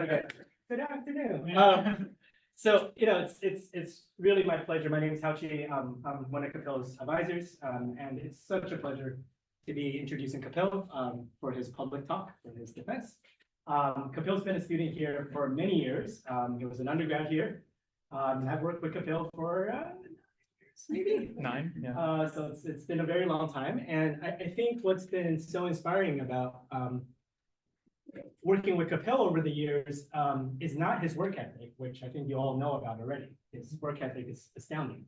Okay. Good afternoon. So it's really my pleasure. My name is Hauchi. I'm one of Kapil's advisors, and it's such a pleasure to be introducing Kapil for his public talk for his defense. Kapil's been a student here for many years. He was an undergrad here. I've worked with Kapil for maybe 9. Yeah. So it's been a very long time, and I think what's been so inspiring about working with Kapil over the years is not his work ethic, which I think you all know about already. His work ethic is astounding.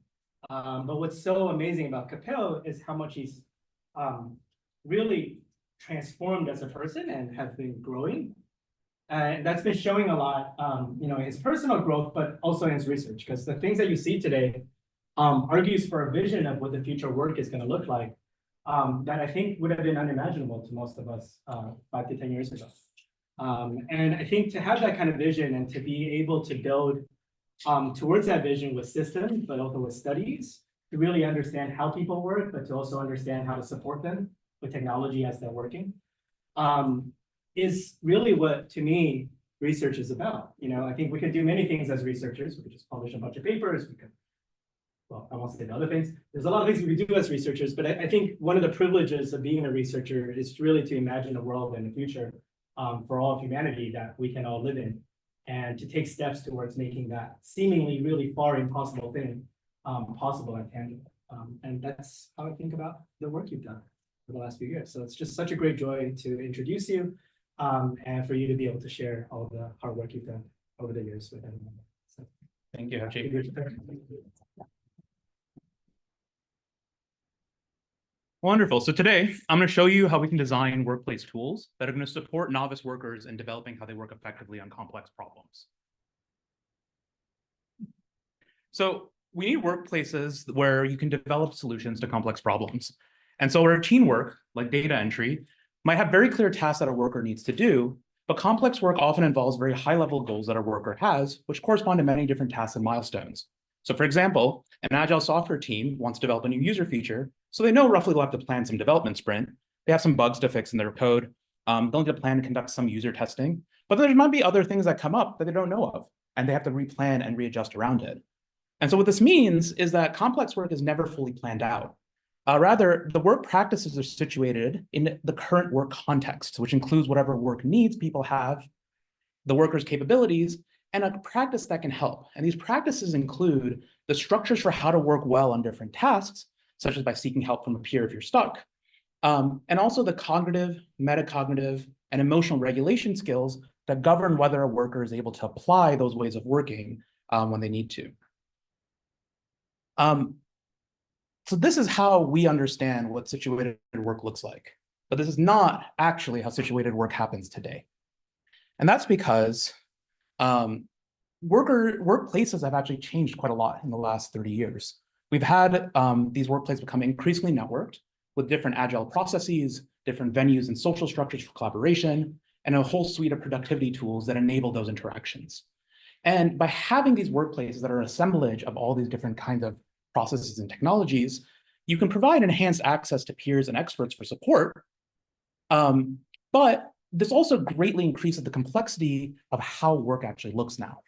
But what's so amazing about Kapil is how much he's really transformed as a person and has been growing. And that's been showing a lot, in his personal growth, but also in his research, because the things that you see today argues for a vision of what the future work is going to look like that I think would have been unimaginable to most of us 5 to 10 years ago. And I think to have that kind of vision and to be able to build towards that vision with systems, but also with studies, to really understand how people work, but to also understand how to support them with technology as they're working, is really what, to me, research is about. I think we could do many things as researchers. We could just publish a bunch of papers. We could, well, I won't say the other things. There's a lot of things we could do as researchers, but I think one of the privileges of being a researcher is really to imagine a world in the future for all of humanity that we can all live in, and to take steps towards making that seemingly really far impossible thing possible and tangible. And that's how I think about the work you've done for the last few years. So it's just such a great joy to introduce you and for you to be able to share all the hard work you've done over the years with everyone. So, thank you, Hachi. Wonderful. So today, I'm going to show you how we can design workplace tools that are going to support novice workers in developing how they work effectively on complex problems. So we need workplaces where you can develop solutions to complex problems. And so routine work, like data entry, might have very clear tasks that a worker needs to do, but complex work often involves very high-level goals that a worker has, which correspond to many different tasks and milestones. So for example, an Agile software team wants to develop a new user feature, so they know roughly they'll have to plan some development sprint. They have some bugs to fix in their code. They'll need to plan to conduct some user testing, but there might be other things that come up that they don't know of, and they have to replan and readjust around it. And so what this means is that complex work is never fully planned out. Rather, the work practices are situated in the current work context, which includes whatever work needs people have, the worker's capabilities, and a practice that can help. And these practices include the structures for how to work well on different tasks, such as by seeking help from a peer if you're stuck, and also the cognitive, metacognitive, and emotional regulation skills that govern whether a worker is able to apply those ways of working when they need to. So this is how we understand what situated work looks like, but this is not actually how situated work happens today. And that's because workplaces have actually changed quite a lot in the last 30 years. We've had these workplaces become increasingly networked with different agile processes, different venues and social structures for collaboration, and a whole suite of productivity tools that enable those interactions. And by having these workplaces that are an assemblage of all these different kinds of processes and technologies, you can provide enhanced access to peers and experts for support. But this also greatly increases the complexity of how work actually looks now.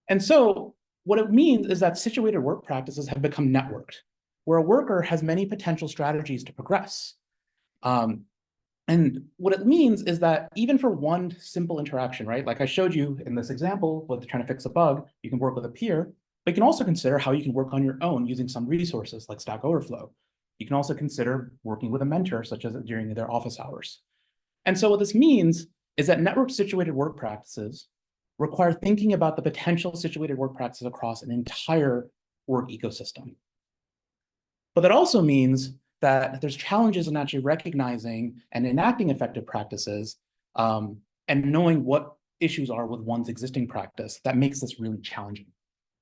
And so what it means is that situated work practices have become networked, where a worker has many potential strategies to progress. And what it means is that even for one simple interaction, right? Like I showed you in this example with trying to fix a bug, you can work with a peer, but you can also consider how you can work on your own using some resources like Stack Overflow. You can also consider working with a mentor, such as during their office hours. And so what this means is that network situated work practices require thinking about the potential situated work practices across an entire work ecosystem. But that also means that there's challenges in actually recognizing and enacting effective practices and knowing what issues are with one's existing practice that makes this really challenging.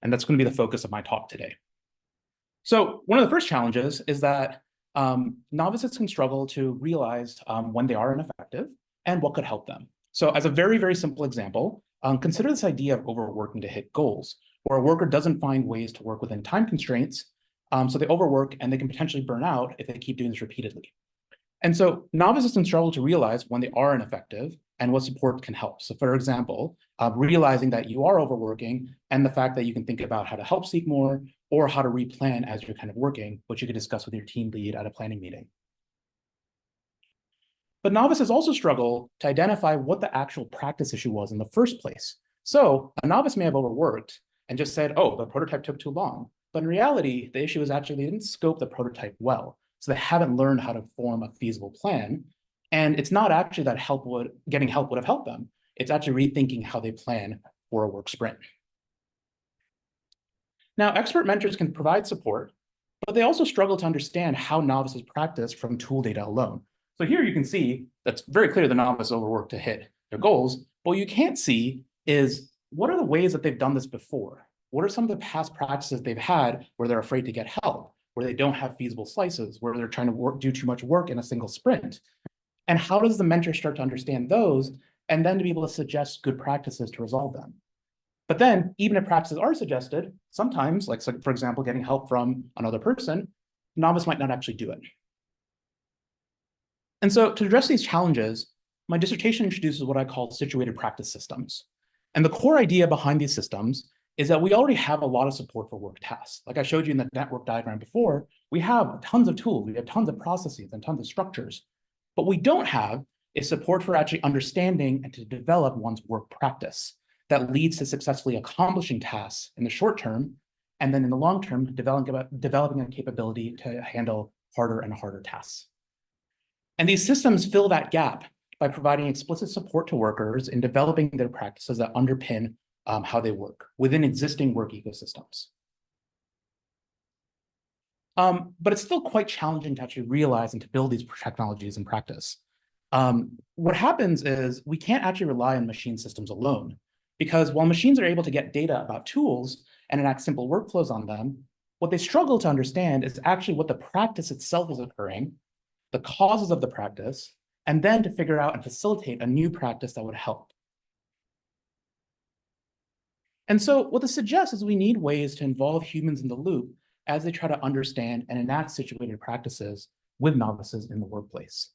And that's going to be the focus of my talk today. So one of the first challenges is that novices can struggle to realize when they are ineffective and what could help them. So as a very, very simple example, consider this idea of overworking to hit goals, where a worker doesn't find ways to work within time constraints, so they overwork and they can potentially burn out if they keep doing this repeatedly. And so novices can struggle to realize when they are ineffective and what support can help. So for example, realizing that you are overworking and the fact that you can think about how to help seek more or how to replan as you're kind of working, which you could discuss with your team lead at a planning meeting. But novices also struggle to identify what the actual practice issue was in the first place. So a novice may have overworked and just said, oh, the prototype took too long. But in reality, the issue is actually they didn't scope the prototype well. So they haven't learned how to form a feasible plan. And it's not actually that getting help would have helped them. It's actually rethinking how they plan for a work sprint. Now, expert mentors can provide support, but they also struggle to understand how novices practice from tool data alone. So here you can see that's very clear the novice overworked to hit their goals. But what you can't see is what are the ways that they've done this before? What are some of the past practices they've had where they're afraid to get help, where they don't have feasible slices, where they're trying to do too much work in a single sprint? And how does the mentor start to understand those and then to be able to suggest good practices to resolve them? But then, even if practices are suggested, sometimes, like for example, getting help from another person, novice might not actually do it. And so to address these challenges, my dissertation introduces what I call situated practice systems. And the core idea behind these systems is that we already have a lot of support for work tasks. Like I showed you in the network diagram before, we have tons of tools, we have tons of processes and tons of structures. What we don't have is support for actually understanding and to develop one's work practice that leads to successfully accomplishing tasks in the short term, and then in the long term, developing a capability to handle harder and harder tasks. And these systems fill that gap by providing explicit support to workers in developing their practices that underpin how they work within existing work ecosystems. But it's still quite challenging to actually realize and to build these technologies in practice. What happens is we can't actually rely on machine systems alone, because while machines are able to get data about tools and enact simple workflows on them, what they struggle to understand is actually what the practice itself is occurring, the causes of the practice, and then to figure out and facilitate a new practice that would help. And so what this suggests is we need ways to involve humans in the loop as they try to understand and enact situated practices with novices in the workplace.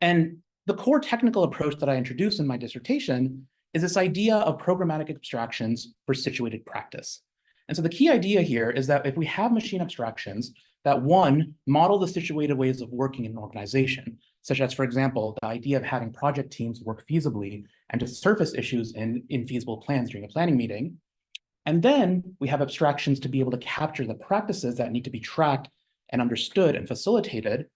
And the core technical approach that I introduced in my dissertation is this idea of programmatic abstractions for situated practice. And so the key idea here is that if we have machine abstractions that, one, model the situated ways of working in an organization, such as, for example, the idea of having project teams work feasibly and to surface issues in infeasible plans during a planning meeting. And then we have abstractions to be able to capture the practices that need to be tracked and understood and facilitated,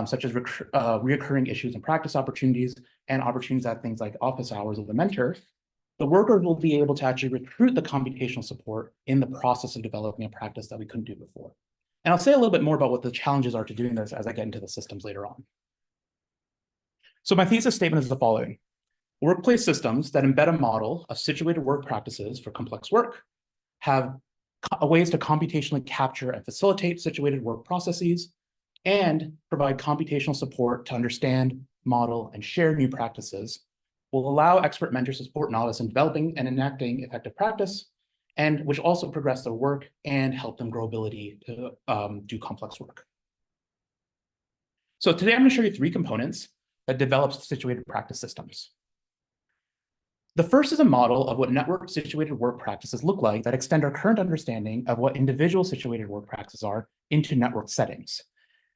such as reoccurring issues and practice opportunities and opportunities at things like office hours of the mentor. The workers will be able to actually recruit the computational support in the process of developing a practice that we couldn't do before. And I'll say a little bit more about what the challenges are to doing this as I get into the systems later on. So my thesis statement is the following. Workplace systems that embed a model of situated work practices for complex work have ways to computationally capture and facilitate situated work processes and provide computational support to understand, model, and share new practices, will allow expert mentors to support novice in developing and enacting effective practice, and which also progress their work and help them grow ability to do complex work. So today I'm going to show you 3 components that develop situated practice systems. The first is a model of what network situated work practices look like that extend our current understanding of what individual situated work practices are into network settings.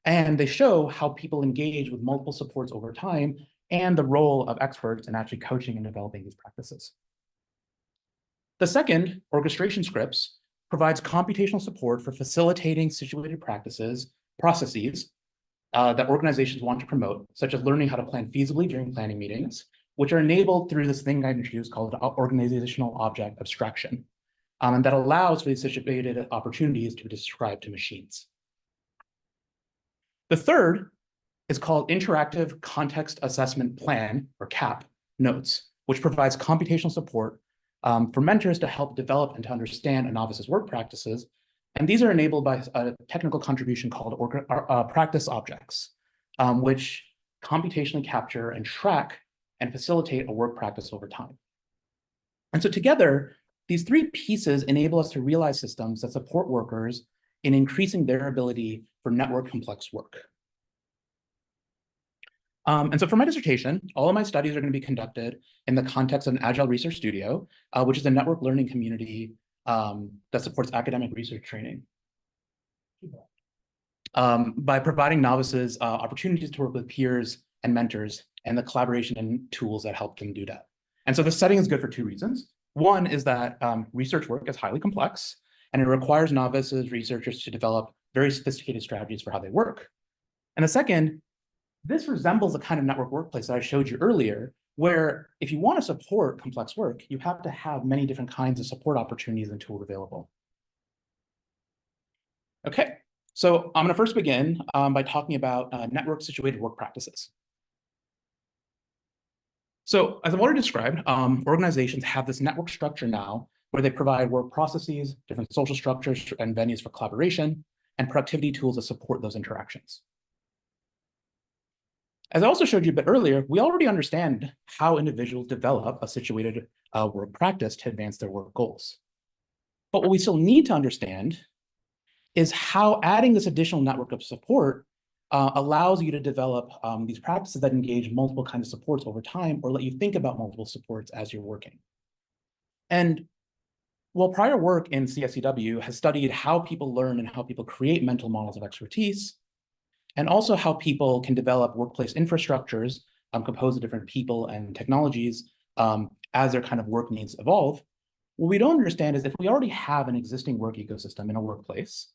And they show how people engage with multiple supports over time and the role of experts in actually coaching and developing these practices. The second, orchestration scripts, provides computational support for facilitating situated processes that organizations want to promote, such as learning how to plan feasibly during planning meetings, which are enabled through this thing I introduced called organizational object abstraction, and that allows for these situated opportunities to be described to machines. The third is called Interactive Context Assessment Plan, or CAP, notes, which provides computational support for mentors to help develop and to understand a novice's work practices. And these are enabled by a technical contribution called practice objects, which computationally capture and track and facilitate a work practice over time. And so together, these 3 pieces enable us to realize systems that support workers in increasing their ability for network complex work. And so for my dissertation, all of my studies are going to be conducted in the context of an Agile Research Studio, which is a network learning community that supports academic research training. By providing novices opportunities to work with peers and mentors and the collaboration and tools that help them do that. And so the setting is good for two reasons. One is that research work is highly complex, and it requires novices, researchers to develop very sophisticated strategies for how they work. And the second, this resembles the kind of network workplace that I showed you earlier, where if you want to support complex work, you have to have many different kinds of support opportunities and tools available. Okay, so I'm going to first begin by talking about network situated work practices. So as I've already described, organizations have this network structure now where they provide work processes, different social structures and venues for collaboration, and productivity tools that support those interactions. As I also showed you a bit earlier, we already understand how individuals develop a situated work practice to advance their work goals. But what we still need to understand is how adding this additional network of support allows you to develop these practices that engage multiple kinds of supports over time, or let you think about multiple supports as you're working. And while prior work in CSCW has studied how people learn and how people create mental models of expertise, and also how people can develop workplace infrastructures composed of different people and technologies as their kind of work needs evolve, what we don't understand is if we already have an existing work ecosystem in a workplace,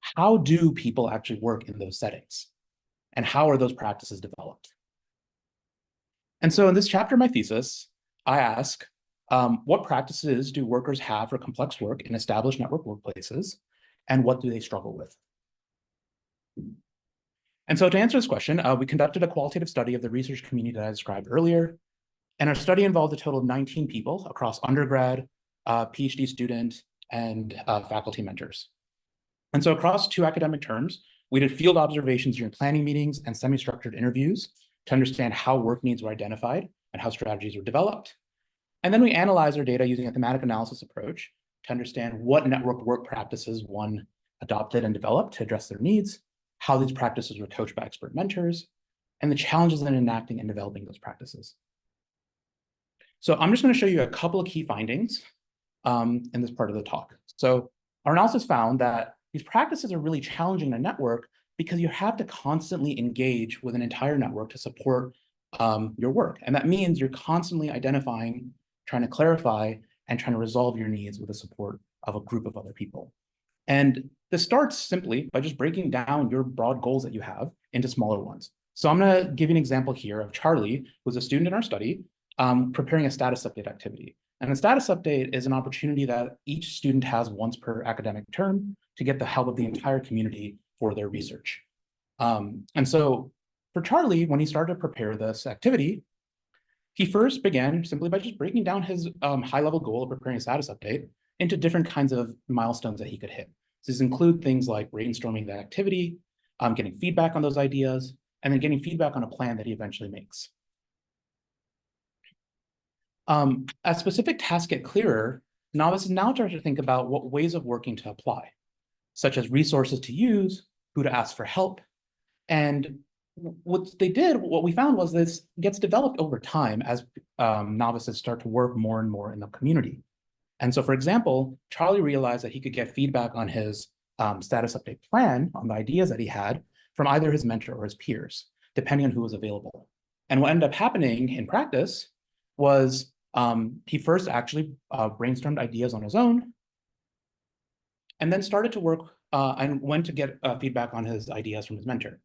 how do people actually work in those settings? And how are those practices developed? And so in this chapter of my thesis, I ask, what practices do workers have for complex work in established network workplaces, and what do they struggle with? And so to answer this question, we conducted a qualitative study of the research community that I described earlier. And our study involved a total of 19 people across undergrad, PhD student, and faculty mentors. And so across 2 academic terms, we did field observations during planning meetings and semi-structured interviews to understand how work needs were identified and how strategies were developed. And then we analyzed our data using a thematic analysis approach to understand what network work practices one adopted and developed to address their needs, how these practices were coached by expert mentors, and the challenges in enacting and developing those practices. So I'm just going to show you a couple of key findings in this part of the talk. So our analysis found that these practices are really challenging in a network because you have to constantly engage with an entire network to support your work. And that means you're constantly identifying, trying to clarify, and trying to resolve your needs with the support of a group of other people. And this starts simply by just breaking down your broad goals that you have into smaller ones. So I'm going to give you an example here of Charlie, who's a student in our study, preparing a status update activity. And a status update is an opportunity that each student has once per academic term to get the help of the entire community for their research. And so for Charlie, when he started to prepare this activity, he first began simply by just breaking down his high-level goal of preparing a status update into different kinds of milestones that he could hit. So these include things like brainstorming that activity, getting feedback on those ideas, and then getting feedback on a plan that he eventually makes. As specific tasks get clearer, novices now start to think about what ways of working to apply, such as resources to use, who to ask for help. And what we found was this gets developed over time as novices start to work more and more in the community. And so, for example, Charlie realized that he could get feedback on his status update plan, on the ideas that he had, from either his mentor or his peers, depending on who was available. And what ended up happening in practice was he first actually brainstormed ideas on his own, and then started to work and went to get feedback on his ideas from his mentor.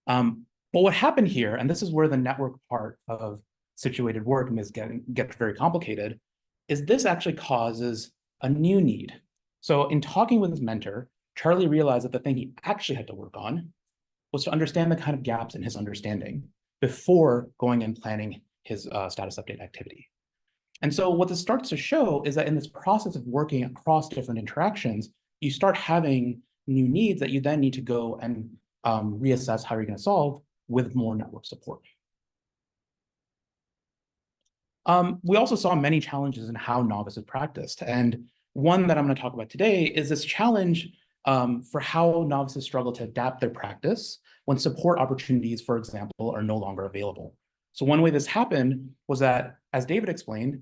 But what happened here, and this is where the network part of situated work gets very complicated, is this actually causes a new need. So in talking with his mentor, Charlie realized that the thing he actually had to work on was to understand the kind of gaps in his understanding before going and planning his status update activity. And so what this starts to show is that in this process of working across different interactions, you start having new needs that you then need to go and reassess how you're going to solve with more network support. We also saw many challenges in how novices practiced. And one that I'm going to talk about today is this challenge for how novices struggle to adapt their practice when support opportunities, for example, are no longer available. So one way this happened was that, as David explained,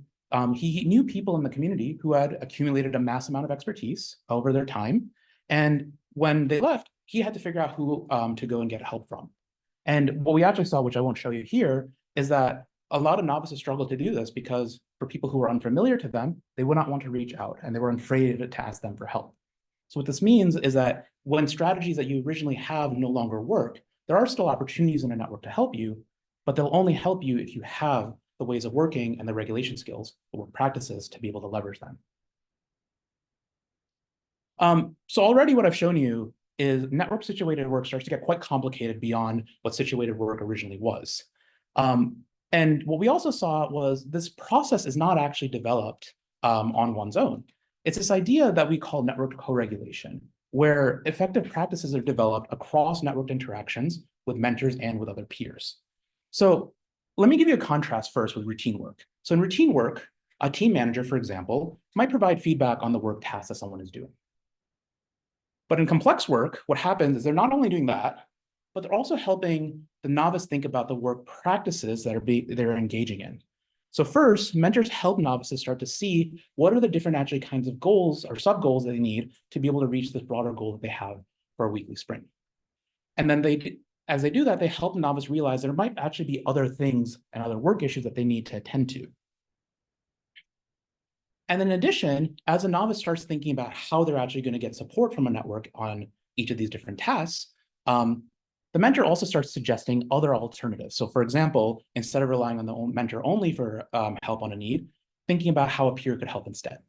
he knew people in the community who had accumulated a mass amount of expertise over their time. And when they left, he had to figure out who to go and get help from. And what we actually saw, which I won't show you here, is that a lot of novices struggled to do this because for people who were unfamiliar to them, they would not want to reach out and they were afraid to ask them for help. So what this means is that when strategies that you originally have no longer work, there are still opportunities in a network to help you, but they'll only help you if you have the ways of working and the regulation skills, the work practices to be able to leverage them. So already what I've shown you is network situated work starts to get quite complicated beyond what situated work originally was. And what we also saw was this process is not actually developed on one's own. It's this idea that we call network co-regulation, where effective practices are developed across networked interactions with mentors and with other peers. So let me give you a contrast first with routine work. So in routine work, a team manager, for example, might provide feedback on the work task that someone is doing. But in complex work, what happens is they're not only doing that, but they're also helping the novice think about the work practices that they're engaging in. So first, mentors help novices start to see what are the different actually kinds of goals or sub-goals that they need to be able to reach this broader goal that they have for a weekly sprint. And then as they do that, they help the novice realize there might actually be other things and other work issues that they need to attend to. And then in addition, as a novice starts thinking about how they're actually going to get support from a network on each of these different tasks, the mentor also starts suggesting other alternatives. So for example, instead of relying on the mentor only for help on a need, thinking about how a peer could help instead.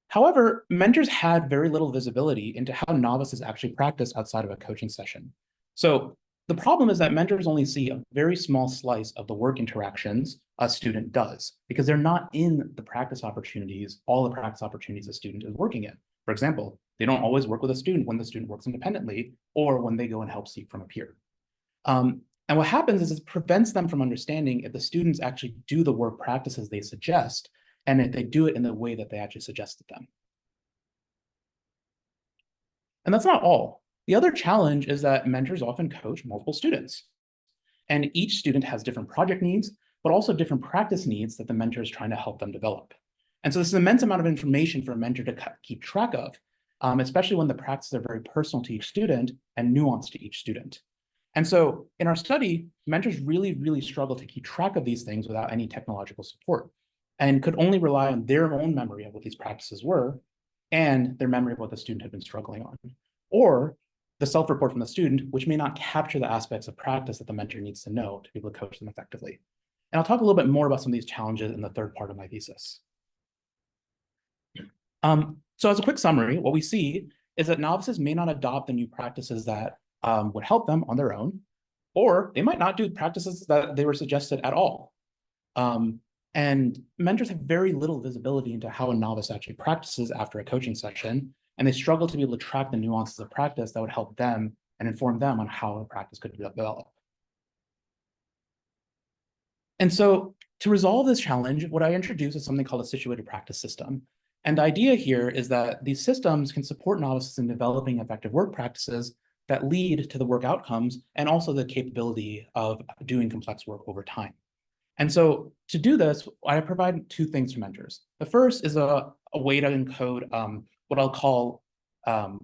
However, mentors had very little visibility into how novices actually practice outside of a coaching session. So the problem is that mentors only see a very small slice of the work interactions a student does, because they're not in the practice opportunities, all the practice opportunities a student is working in. For example, they don't always work with a student when the student works independently or when they go and help seek from a peer. And what happens is it prevents them from understanding if the students actually do the work practices they suggest, and if they do it in the way that they actually suggested them. And that's not all. The other challenge is that mentors often coach multiple students. And each student has different project needs, but also different practice needs that the mentor is trying to help them develop. And so this is an immense amount of information for a mentor to keep track of, especially when the practices are very personal to each student and nuanced to each student. And so in our study, mentors really, really struggle to keep track of these things without any technological support, and could only rely on their own memory of what these practices were and their memory of what the student had been struggling on, or the self-report from the student, which may not capture the aspects of practice that the mentor needs to know to be able to coach them effectively. And I'll talk a little bit more about some of these challenges in the third part of my thesis. So as a quick summary, what we see is that novices may not adopt the new practices that would help them on their own, or they might not do practices that they were suggested at all. And mentors have very little visibility into how a novice actually practices after a coaching session, and they struggle to be able to track the nuances of practice that would help them and inform them on how a practice could develop. And so to resolve this challenge, what I introduce is something called a situated practice system. And the idea here is that these systems can support novices in developing effective work practices that lead to the work outcomes and also the capability of doing complex work over time. And so to do this, I provide two things for mentors. The first is a way to encode what I'll call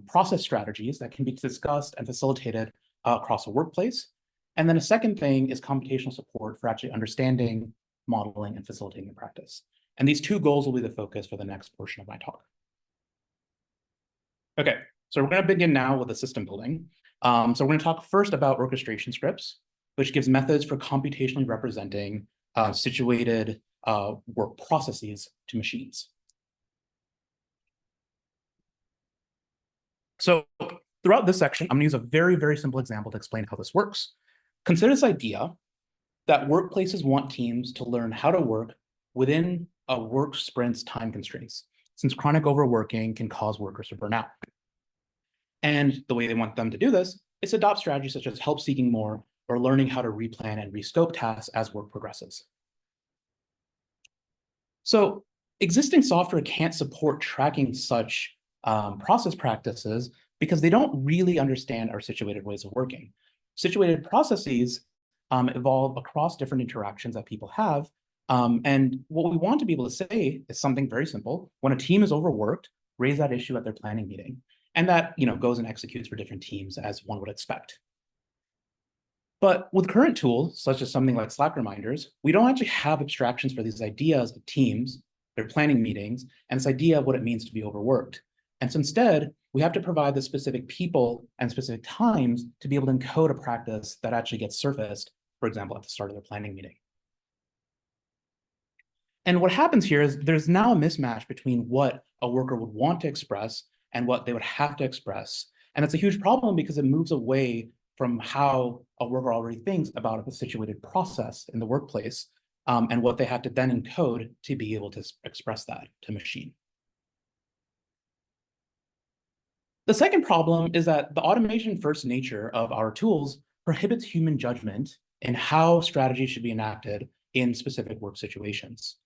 process strategies that can be discussed and facilitated across a workplace. And then a second thing is computational support for actually understanding, modeling, and facilitating the practice. And these two goals will be the focus for the next portion of my talk. Okay, so we're going to begin now with the system building. So we're going to talk first about orchestration scripts, which gives methods for computationally representing situated work processes to machines. So throughout this section, I'm going to use a very, very simple example to explain how this works. Consider this idea that workplaces want teams to learn how to work within a work sprint's time constraints, since chronic overworking can cause workers to burn out. And the way they want them to do this is adopt strategies such as help seeking more or learning how to replan and rescope tasks as work progresses. So existing software can't support tracking such process practices because they don't really understand our situated ways of working. Situated processes evolve across different interactions that people have. And what we want to be able to say is something very simple. When a team is overworked, raise that issue at their planning meeting. And that goes and executes for different teams as one would expect. But with current tools, such as something like Slack reminders, we don't actually have abstractions for these ideas of teams, their planning meetings, and this idea of what it means to be overworked. And so instead, we have to provide the specific people and specific times to be able to encode a practice that actually gets surfaced, for example, at the start of their planning meeting. And what happens here is there's now a mismatch between what a worker would want to express and what they would have to express. And it's a huge problem because it moves away from how a worker already thinks about a situated process in the workplace, and what they have to then encode to be able to express that to machine. The second problem is that the automation-first nature of our tools prohibits human judgment in how strategy should be enacted in specific work situations.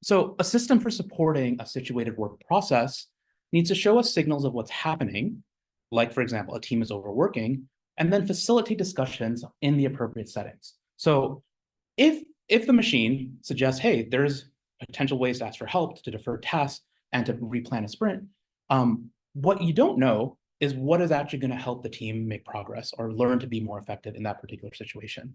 So a system for supporting a situated work process needs to show us signals of what's happening, like, for example, a team is overworking, and then facilitate discussions in the appropriate settings. So if the machine suggests, hey, there's potential ways to ask for help, to defer tasks, and to replan a sprint, what you don't know is what is actually going to help the team make progress or learn to be more effective in that particular situation.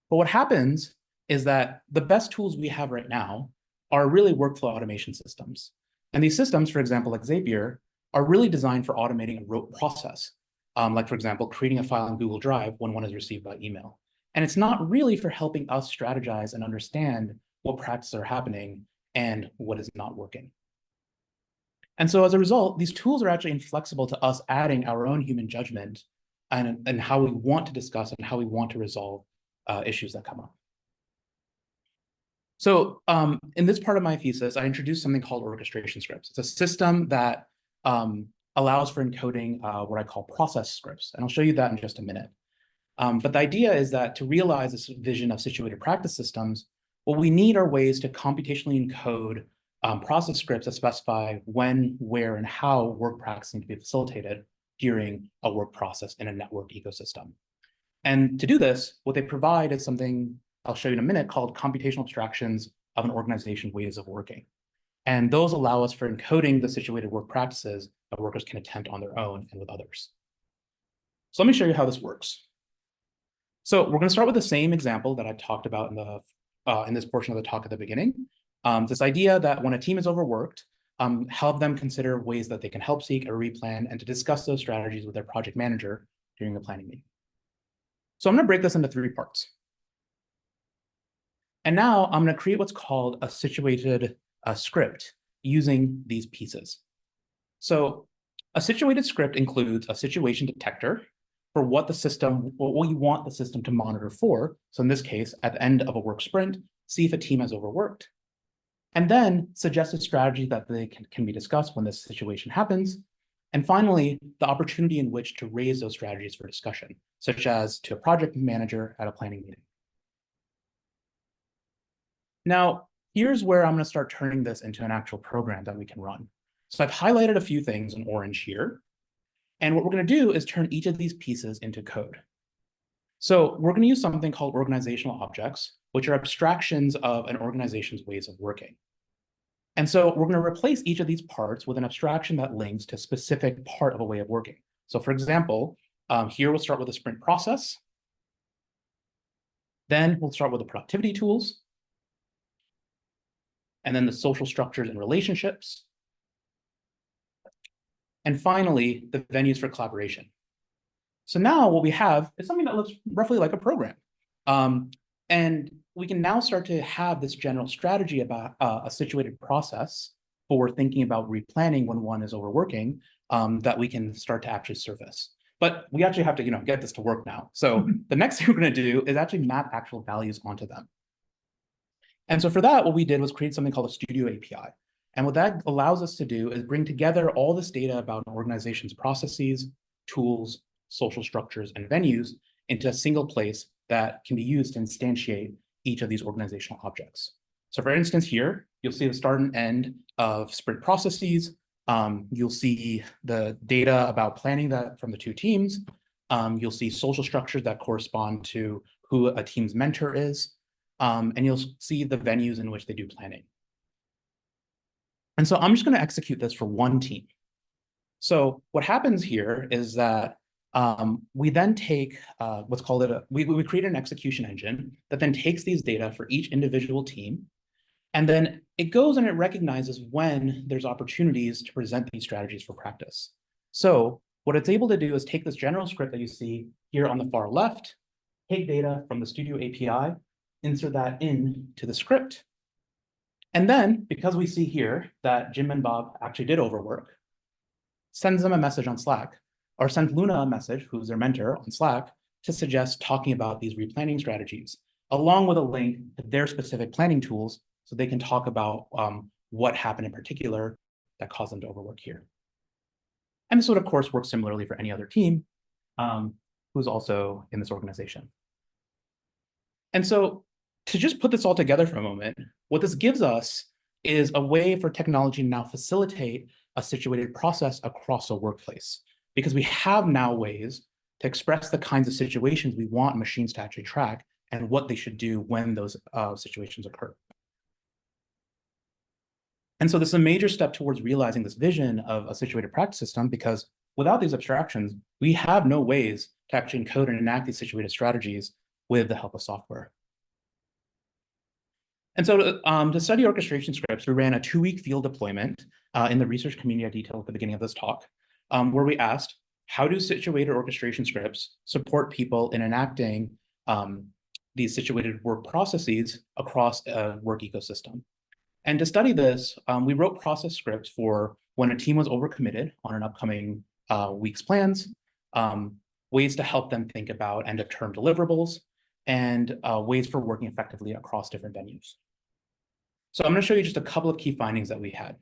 But what happens is that the best tools we have right now are really workflow automation systems. And these systems, for example, like Zapier, are really designed for automating a rote process. Like, for example, creating a file in Google Drive when one is received by email. And it's not really for helping us strategize and understand what practices are happening and what is not working. And so as a result, these tools are actually inflexible to us adding our own human judgment and how we want to discuss and how we want to resolve issues that come up. So in this part of my thesis, I introduced something called orchestration scripts. It's a system that allows for encoding what I call process scripts. And I'll show you that in just a minute. But the idea is that to realize this vision of situated practice systems, what we need are ways to computationally encode process scripts that specify when, where, and how work practice need to be facilitated during a work process in a networked ecosystem. And to do this, what they provide is something I'll show you in a minute called computational abstractions of an organization's ways of working. And those allow us for encoding the situated work practices that workers can attempt on their own and with others. So let me show you how this works. So we're going to start with the same example that I talked about in this portion of the talk at the beginning. This idea that when a team is overworked, help them consider ways that they can help seek or replan and to discuss those strategies with their project manager during the planning meeting. So I'm going to break this into 3 parts. And now I'm going to create what's called a situated script using these pieces. So a situated script includes a situation detector for what you want the system to monitor for. So in this case, at the end of a work sprint, see if a team has overworked. And then suggested strategies that they can be discussed when this situation happens. And finally, the opportunity in which to raise those strategies for discussion, such as to a project manager at a planning meeting. Now, here's where I'm going to start turning this into an actual program that we can run. So I've highlighted a few things in orange here. And what we're going to do is turn each of these pieces into code. So we're going to use something called organizational objects, which are abstractions of an organization's ways of working. And so we're going to replace each of these parts with an abstraction that links to a specific part of a way of working. So for example, here we'll start with a sprint process. Then we'll start with the productivity tools. And then the social structures and relationships. And finally, the venues for collaboration. So now what we have is something that looks roughly like a program. And we can now start to have this general strategy about a situated process for thinking about replanning when one is overworking that we can start to actually surface. But we actually have to get this to work now. So the next thing we're going to do is actually map actual values onto them. And so for that, what we did was create something called a Studio API. And what that allows us to do is bring together all this data about an organization's processes, tools, social structures, and venues into a single place that can be used to instantiate each of these organizational objects. So for instance, here, you'll see the start and end of sprint processes. You'll see the data about planning that from the two teams. You'll see social structures that correspond to who a team's mentor is. And you'll see the venues in which they do planning. And so I'm just going to execute this for one team. So what happens here is that we then take what's called we create an execution engine that then takes these data for each individual team. And then it goes and it recognizes when there's opportunities to present these strategies for practice. So what it's able to do is take this general script that you see here on the far left, take data from the Studio API, insert that into the script. And then, because we see here that Jim and Bob actually did overwork, sends them a message on Slack, or sends Luna a message, who's their mentor on Slack, to suggest talking about these replanning strategies, along with a link to their specific planning tools so they can talk about what happened in particular that caused them to overwork here. And this would, of course, work similarly for any other team who's also in this organization. And so to just put this all together for a moment, what this gives us is a way for technology to now facilitate a situated process across a workplace, because we have now ways to express the kinds of situations we want machines to actually track and what they should do when those situations occur. And so this is a major step towards realizing this vision of a situated practice system, because without these abstractions, we have no ways to actually encode and enact these situated strategies with the help of software. And so to study orchestration scripts, we ran a 2-week field deployment in the research community I detailed at the beginning of this talk, where we asked, how do situated orchestration scripts support people in enacting these situated work processes across a work ecosystem? And to study this, we wrote process scripts for when a team was overcommitted on an upcoming week's plans, ways to help them think about end-of-term deliverables, and ways for working effectively across different venues. So I'm going to show you just a couple of key findings that we had.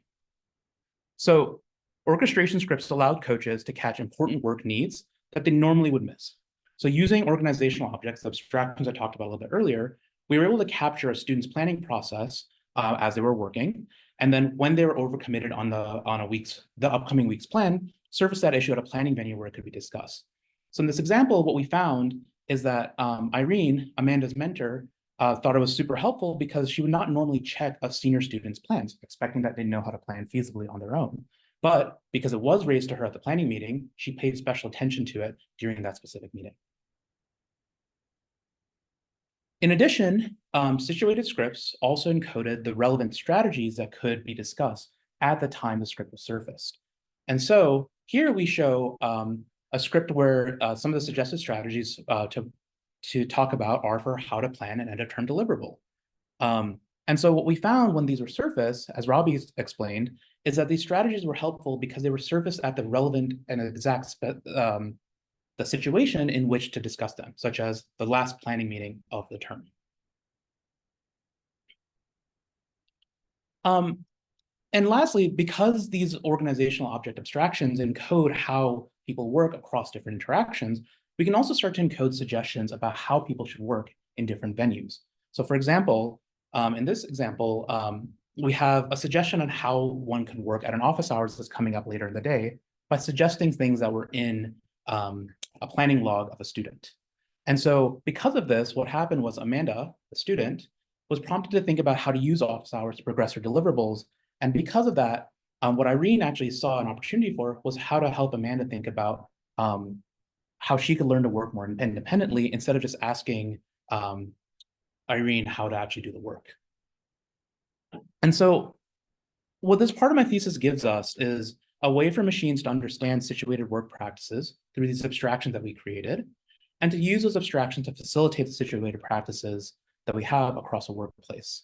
So orchestration scripts allowed coaches to catch important work needs that they normally would miss. So using organizational objects, abstractions I talked about a little bit earlier, we were able to capture a student's planning process as they were working. And then when they were overcommitted on the upcoming week's plan, surface that issue at a planning venue where it could be discussed. So in this example, what we found is that Irene, Amanda's mentor, thought it was super helpful because she would not normally check a senior student's plans, expecting that they know how to plan feasibly on their own. But because it was raised to her at the planning meeting, she paid special attention to it during that specific meeting. In addition, situated scripts also encoded the relevant strategies that could be discussed at the time the script was surfaced. And so here we show a script where some of the suggested strategies to talk about are for how to plan an end-of-term deliverable. And so what we found when these were surfaced, as Robbie explained, is that these strategies were helpful because they were surfaced at the relevant and exact the situation in which to discuss them, such as the last planning meeting of the term. And lastly, because these organizational object abstractions encode how people work across different interactions, we can also start to encode suggestions about how people should work in different venues. So for example, in this example, we have a suggestion on how one can work at an office hours that's coming up later in the day by suggesting things that were in a planning log of a student. And so because of this, what happened was Amanda, the student, was prompted to think about how to use office hours to progress her deliverables. And because of that, what Irene actually saw an opportunity for was how to help Amanda think about how she could learn to work more independently instead of just asking Irene how to actually do the work. And so what this part of my thesis gives us is a way for machines to understand situated work practices through these abstractions that we created, and to use those abstractions to facilitate the situated practices that we have across a workplace.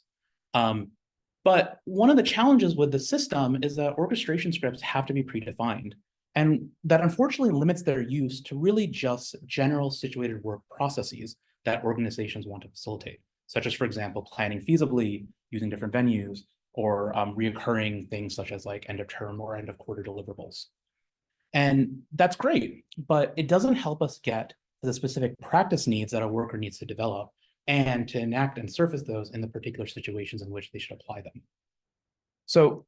But one of the challenges with the system is that orchestration scripts have to be predefined, and that unfortunately limits their use to really just general situated work processes that organizations want to facilitate, such as, for example, planning feasibly, using different venues, or reoccurring things such as like end of term or end of quarter deliverables. And that's great, but it doesn't help us get to the specific practice needs that a worker needs to develop and to enact and surface those in the particular situations in which they should apply them. So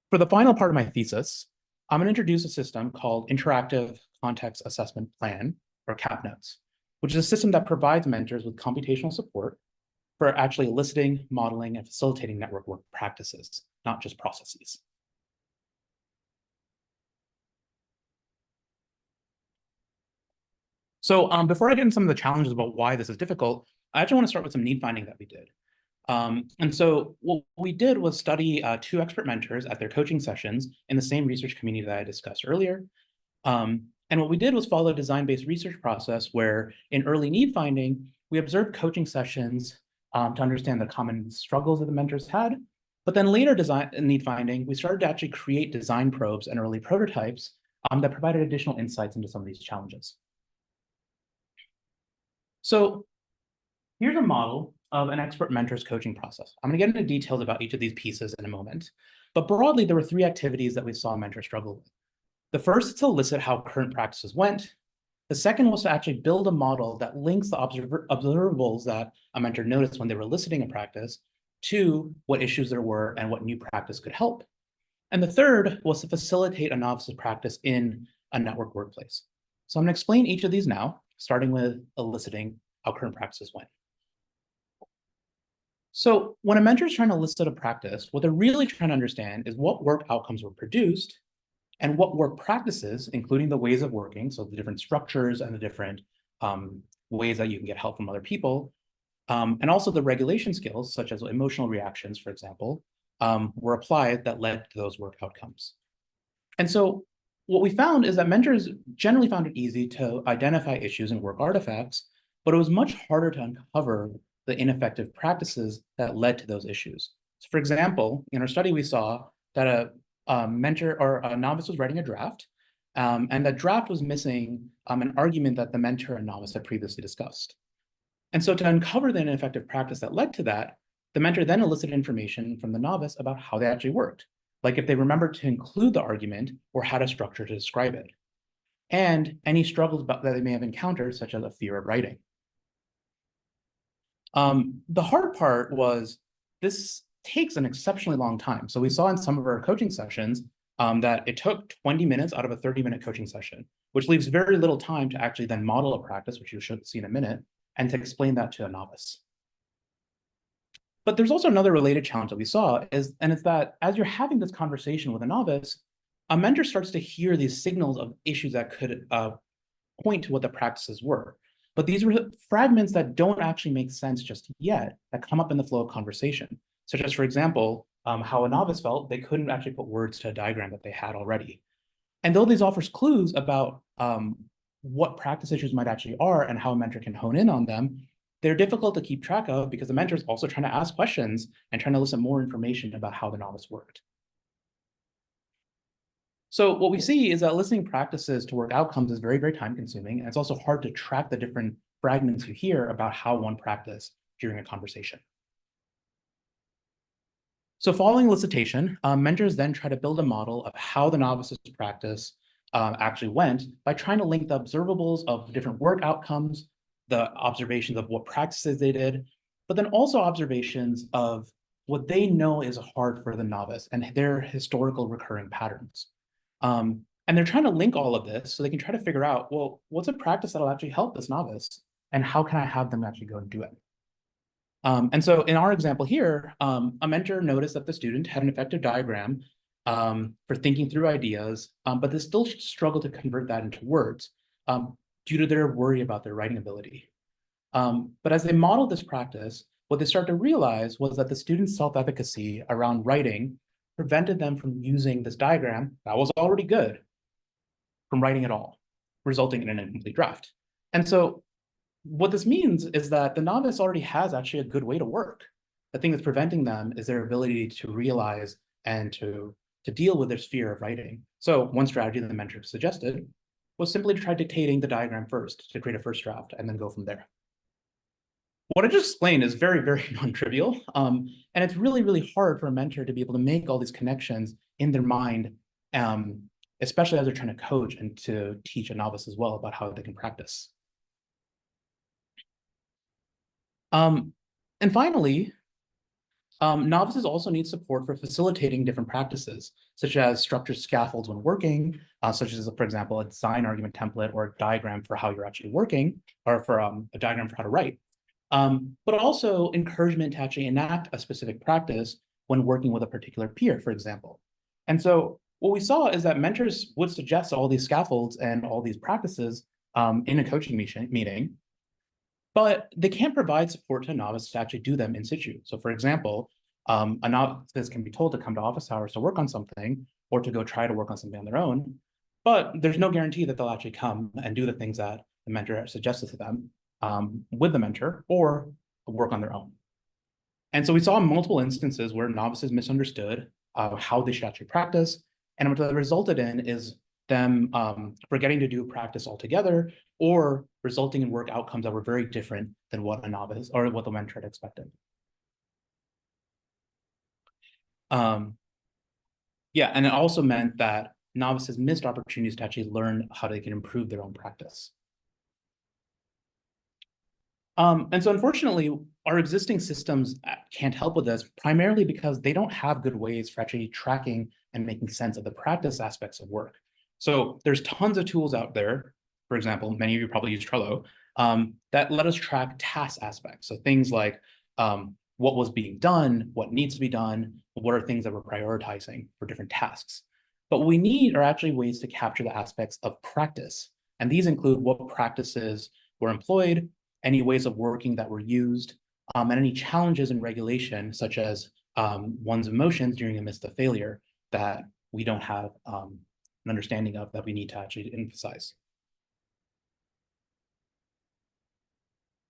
for the final part of my thesis, I'm going to introduce a system called Interactive Context Assessment Plan, or CAPNotes, which is a system that provides mentors with computational support for actually eliciting, modeling, and facilitating network work practices, not just processes. So before I get into some of the challenges about why this is difficult, I actually want to start with some need finding that we did. And so what we did was study 2 expert mentors at their coaching sessions in the same research community that I discussed earlier. And what we did was follow a design-based research process where in early need finding, we observed coaching sessions to understand the common struggles that the mentors had. But then later design need finding, we started to actually create design probes and early prototypes that provided additional insights into some of these challenges. So here's a model of an expert mentor's coaching process. I'm going to get into details about each of these pieces in a moment. But broadly, there were 3 activities that we saw mentors struggle with. The first is to elicit how current practices went. The second was to actually build a model that links the observables that a mentor noticed when they were eliciting a practice to what issues there were and what new practice could help. And the third was to facilitate a novice's practice in a network workplace. So I'm going to explain each of these now, starting with eliciting how current practices went. So when a mentor is trying to elicit a practice, what they're really trying to understand is what work outcomes were produced and what work practices, including the ways of working, so the different structures and the different ways that you can get help from other people, and also the regulation skills, such as emotional reactions, for example, were applied that led to those work outcomes. And so what we found is that mentors generally found it easy to identify issues and work artifacts, but it was much harder to uncover the ineffective practices that led to those issues. So for example, in our study, we saw that a mentor or a novice was writing a draft, and that draft was missing an argument that the mentor and novice had previously discussed. And so to uncover the ineffective practice that led to that, the mentor then elicited information from the novice about how they actually worked, like if they remembered to include the argument or had a structure to describe it, and any struggles that they may have encountered, such as a fear of writing. The hard part was this takes an exceptionally long time. So we saw in some of our coaching sessions that it took 20 minutes out of a 30-minute coaching session, which leaves very little time to actually then model a practice, which you should see in a minute, and to explain that to a novice. But there's also another related challenge that we saw, and it's that as you're having this conversation with a novice, a mentor starts to hear these signals of issues that could point to what the practices were. But these were fragments that don't actually make sense just yet, that come up in the flow of conversation, such as, for example, how a novice felt they couldn't actually put words to a diagram that they had already. And though these offers clues about what practice issues might actually are and how a mentor can hone in on them, they're difficult to keep track of because the mentor is also trying to ask questions and trying to elicit more information about how the novice worked. So what we see is that listening practices to work outcomes is very, very time consuming. And it's also hard to track the different fragments you hear about how one practiced during a conversation. So following elicitation, mentors then try to build a model of how the novice's practice actually went by trying to link the observables of different work outcomes, the observations of what practices they did, but then also observations of what they know is hard for the novice and their historical recurring patterns. And they're trying to link all of this so they can try to figure out, well, what's a practice that'll actually help this novice and how can I have them actually go and do it? And so in our example here, a mentor noticed that the student had an effective diagram for thinking through ideas, but they still struggle to convert that into words due to their worry about their writing ability. But as they modeled this practice, what they started to realize was that the student's self-efficacy around writing prevented them from using this diagram that was already good from writing at all, resulting in an incomplete draft. And so what this means is that the novice already has actually a good way to work. The thing that's preventing them is their ability to realize and to deal with their fear of writing. So one strategy that the mentor suggested was simply to try dictating the diagram first to create a first draft and then go from there. What I just explained is very, very non-trivial. And it's really, really hard for a mentor to be able to make all these connections in their mind, especially as they're trying to coach and to teach a novice as well about how they can practice. And finally, Novices also need support for facilitating different practices, such as structured scaffolds when working, such as, for example, a design argument template or a diagram for how you're actually working, or for a diagram for how to write. But also encouragement to actually enact a specific practice when working with a particular peer, for example. And so what we saw is that mentors would suggest all these scaffolds and all these practices in a coaching meeting, but they can't provide support to a novice to actually do them in situ. So for example, a novice can be told to come to office hours to work on something or to go try to work on something on their own, but there's no guarantee that they'll actually come and do the things that the mentor suggested to them with the mentor or work on their own. And so we saw multiple instances where novices misunderstood how they should actually practice. And what that resulted in is them forgetting to do practice altogether or resulting in work outcomes that were very different than what a novice or what the mentor had expected. Yeah, and it also meant that novices missed opportunities to actually learn how they can improve their own practice. And so unfortunately, our existing systems can't help with this, primarily because they don't have good ways for actually tracking and making sense of the practice aspects of work. So there's tons of tools out there. For example, many of you probably use Trello, that let us track task aspects. So things like what was being done, what needs to be done, what are things that we're prioritizing for different tasks. But what we need are actually ways to capture the aspects of practice. And these include what practices were employed, any ways of working that were used, and any challenges in regulation, such as one's emotions during a midst of failure that we don't have an understanding of that we need to actually emphasize.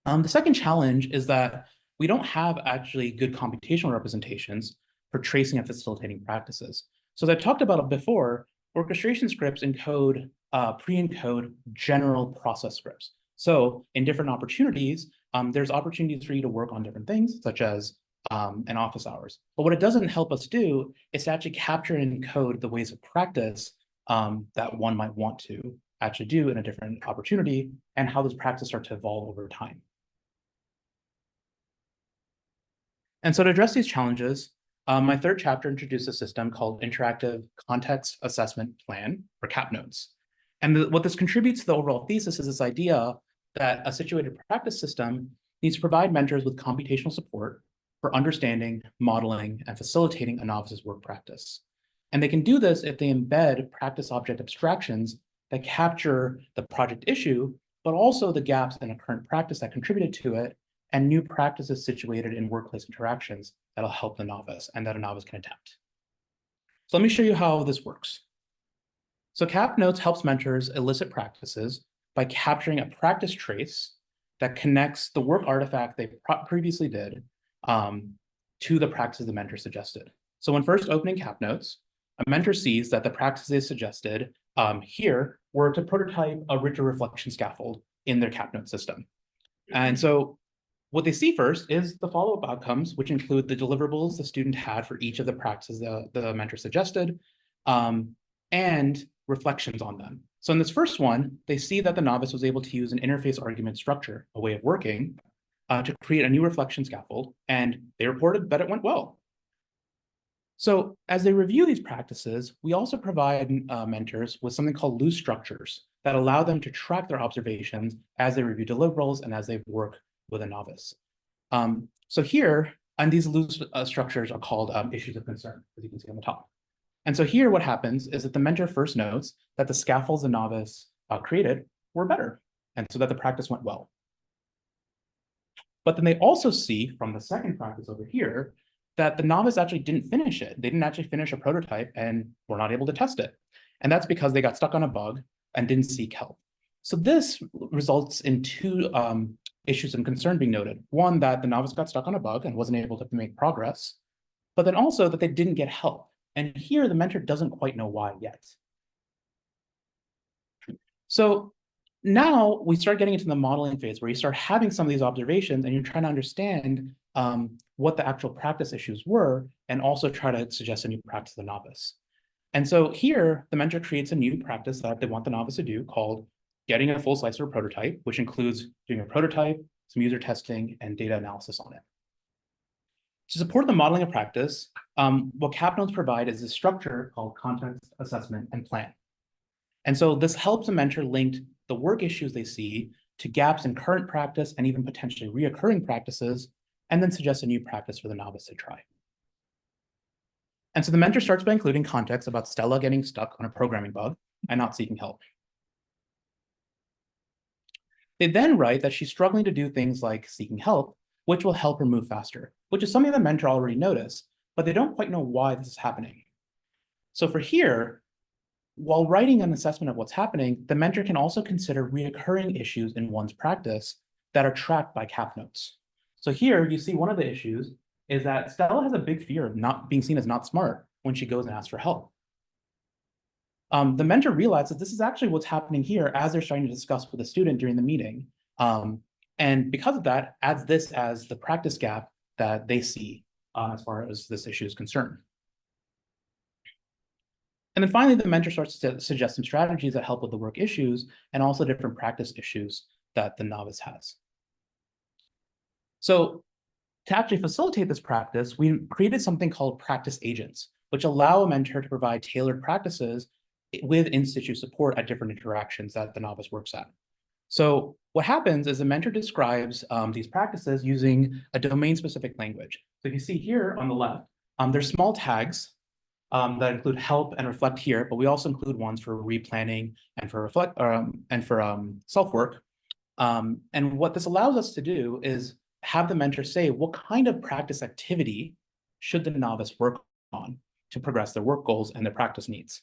The second challenge is that we don't have actually good computational representations for tracing and facilitating practices. So as I talked about before, orchestration scripts pre-encode general process scripts. So in different opportunities, there's opportunities for you to work on different things, such as in office hours. But what it doesn't help us do is to actually capture and encode the ways of practice that one might want to actually do in a different opportunity and how those practices start to evolve over time. And so to address these challenges, my third chapter introduced a system called Interactive Context Assessment Plan, or CAP notes. And what this contributes to the overall thesis is this idea that a situated practice system needs to provide mentors with computational support for understanding, modeling, and facilitating a novice's work practice. And they can do this if they embed practice object abstractions that capture the project issue, but also the gaps in a current practice that contributed to it, and new practices situated in workplace interactions that'll help the novice and that a novice can attempt. So let me show you how this works. So CAP Notes helps mentors elicit practices by capturing a practice trace that connects the work artifact they previously did to the practice the mentor suggested. So when first opening CAP Notes, a mentor sees that the practices suggested here were to prototype a richer reflection scaffold in their CAP Note system. And so what they see first is the follow-up outcomes, which include the deliverables the student had for each of the practices the mentor suggested, and reflections on them. So in this first one, they see that the novice was able to use an interface argument structure, a way of working, to create a new reflection scaffold, and they reported that it went well. So as they review these practices, we also provide mentors with something called loose structures that allow them to track their observations as they review deliverables and as they work with a novice. So here, and these loose structures are called issues of concern, as you can see on the top. And so here what happens is that the mentor first notes that the scaffolds the novice created were better, and so that the practice went well. But then they also see from the second practice over here that the novice actually didn't finish it. They didn't actually finish a prototype and were not able to test it. And that's because they got stuck on a bug and didn't seek help. So this results in two issues of concern being noted. One, that the novice got stuck on a bug and wasn't able to make progress, but then also that they didn't get help. And here the mentor doesn't quite know why yet. So now we start getting into the modeling phase where you start having some of these observations and you're trying to understand what the actual practice issues were and also try to suggest a new practice to the novice. And so here the mentor creates a new practice that they want the novice to do called getting a full slice of a prototype, which includes doing a prototype, some user testing, and data analysis on it. To support the modeling of practice, what CAP notes provide is a structure called context, assessment, and plan. And so this helps a mentor link the work issues they see to gaps in current practice and even potentially reoccurring practices, and then suggest a new practice for the novice to try. And so the mentor starts by including context about Stella getting stuck on a programming bug and not seeking help. They then write that she's struggling to do things like seeking help, which will help her move faster, which is something the mentor already noticed, but they don't quite know why this is happening. So for here, while writing an assessment of what's happening, the mentor can also consider reoccurring issues in one's practice that are tracked by CAP notes. So here you see one of the issues is that Stella has a big fear of not being seen as not smart when she goes and asks for help. The mentor realizes this is actually what's happening here as they're starting to discuss with the student during the meeting. And because of that, adds this as the practice gap that they see as far as this issue is concerned. And then finally, the mentor starts to suggest some strategies that help with the work issues and also different practice issues that the novice has. So to actually facilitate this practice, we created something called practice agents, which allow a mentor to provide tailored practices with in-situ support at different interactions that the novice works at. So what happens is the mentor describes these practices using a domain-specific language. So if you see here on the left, there's small tags that include help and reflect here, but we also include ones for replanning and for reflect and for self-work. And what this allows us to do is have the mentor say what kind of practice activity should the novice work on to progress their work goals and their practice needs.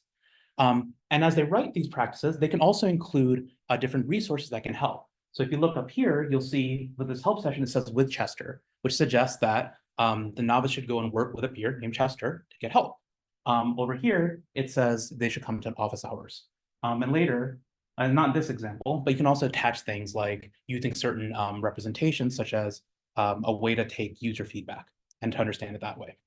And as they write these practices, they can also include different resources that can help. So if you look up here, you'll see with this help session, it says with Chester, which suggests that the novice should go and work with a peer named Chester to get help. Over here, it says they should come to office hours. And later, not in this example, but you can also attach things like using certain representations, such as a way to take user feedback and to understand it that way.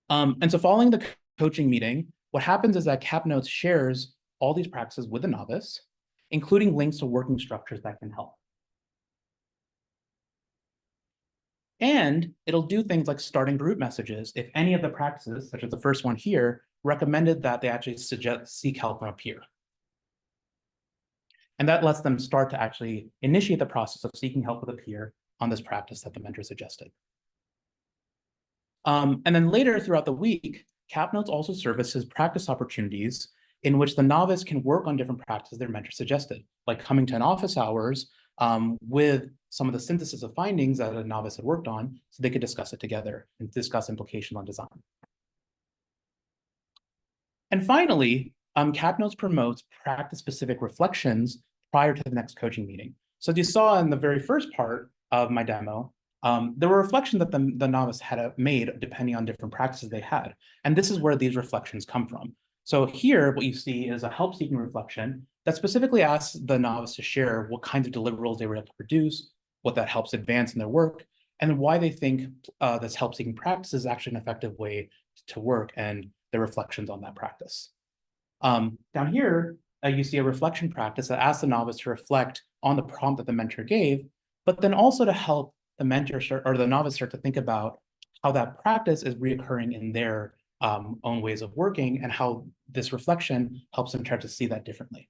And so following the coaching meeting, what happens is that CAP Notes shares all these practices with the novice, including links to working structures that can help. And it'll do things like starting group messages if any of the practices, such as the first one here, recommended that they actually seek help from a peer. And that lets them start to actually initiate the process of seeking help with a peer on this practice that the mentor suggested. And then later throughout the week, CAP Notes also services practice opportunities in which the novice can work on different practices their mentor suggested, like coming to an office hours with some of the synthesis of findings that a novice had worked on, so they could discuss it together and discuss implications on design. And finally, CAP Notes promotes practice-specific reflections prior to the next coaching meeting. So as you saw in the very first part of my demo, there were reflections that the novice had made depending on different practices they had. And this is where these reflections come from. So here, what you see is a help-seeking reflection that specifically asks the novice to share what kinds of deliverables they were able to produce, what that helps advance in their work, and why they think this help-seeking practice is actually an effective way to work and their reflections on that practice. Down here, you see a reflection practice that asks the novice to reflect on the prompt that the mentor gave, but then also to help the mentor or the novice start to think about how that practice is reoccurring in their own ways of working and how this reflection helps them try to see that differently.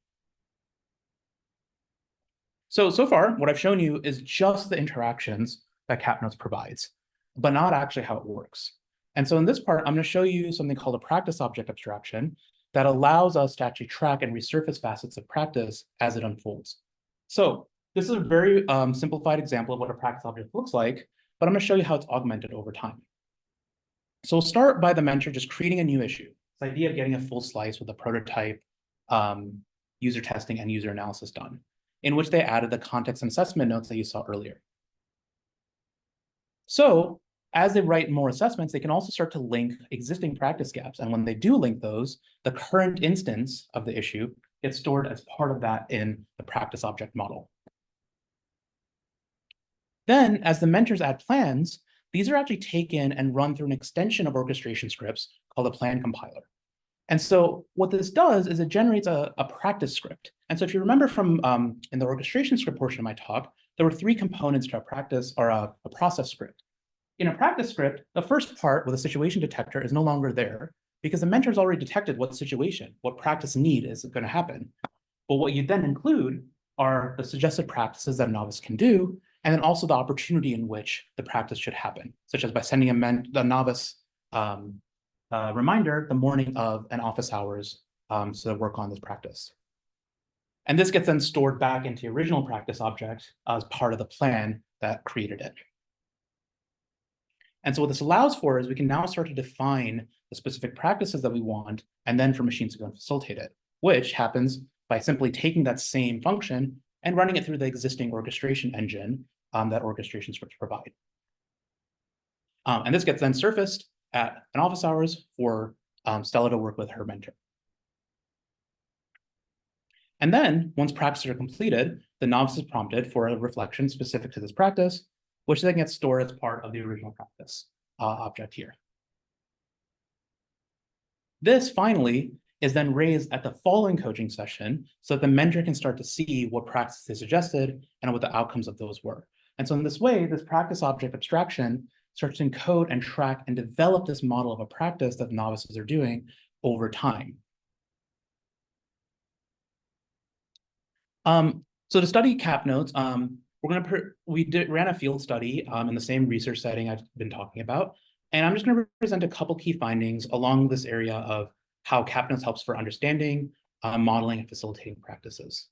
So far, what I've shown you is just the interactions that CAP Notes provides, but not actually how it works. And so in this part, I'm going to show you something called a practice object abstraction that allows us to actually track and resurface facets of practice as it unfolds. So this is a very simplified example of what a practice object looks like, but I'm going to show you how it's augmented over time. So we'll start by the mentor just creating a new issue. This idea of getting a full slice with a prototype, user testing, and user analysis done, in which they added the context and assessment notes that you saw earlier. So as they write more assessments, they can also start to link existing practice gaps. And when they do link those, the current instance of the issue gets stored as part of that in the practice object model. Then, as the mentors add plans, these are actually taken and run through an extension of orchestration scripts called a plan compiler. And so what this does is it generates a practice script. And so if you remember from in the orchestration script portion of my talk, there were 3 components to a practice or a process script. in a practice script, the first part with a situation detector is no longer there because the mentor's already detected what situation, what practice need is going to happen. But what you then include are the suggested practices that a novice can do, and then also the opportunity in which the practice should happen, such as by sending the novice reminder the morning of an office hours so to work on this practice. And this gets then stored back into the original practice object as part of the plan that created it. And so what this allows for is we can now start to define the specific practices that we want, and then for machines to go and facilitate it, which happens by simply taking that same function and running it through the existing orchestration engine that orchestration scripts provide. And this gets then surfaced at an office hours for Stella to work with her mentor. And then once practices are completed, the novice is prompted for a reflection specific to this practice, which then gets stored as part of the original practice object here. This finally is then raised at the following coaching session so that the mentor can start to see what practices they suggested and what the outcomes of those were. And so in this way, this practice object abstraction starts to encode and track and develop this model of a practice that novices are doing over time. So to study cap notes, we ran a field study in the same research setting I've been talking about, and I'm just going to present a couple key findings along this area of how cap notes helps for understanding, modeling, and facilitating practices.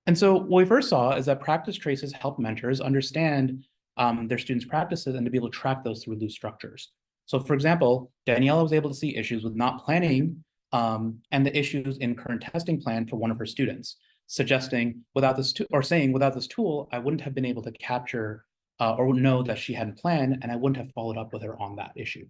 And so what we first saw is that practice traces help mentors understand their students' practices and to be able to track those through loose structures. So for example, Daniela was able to see issues with not planning and the issues in current testing plan for one of her students, suggesting without this tool, I wouldn't have been able to capture or know that she hadn't planned, and I wouldn't have followed up with her on that issue.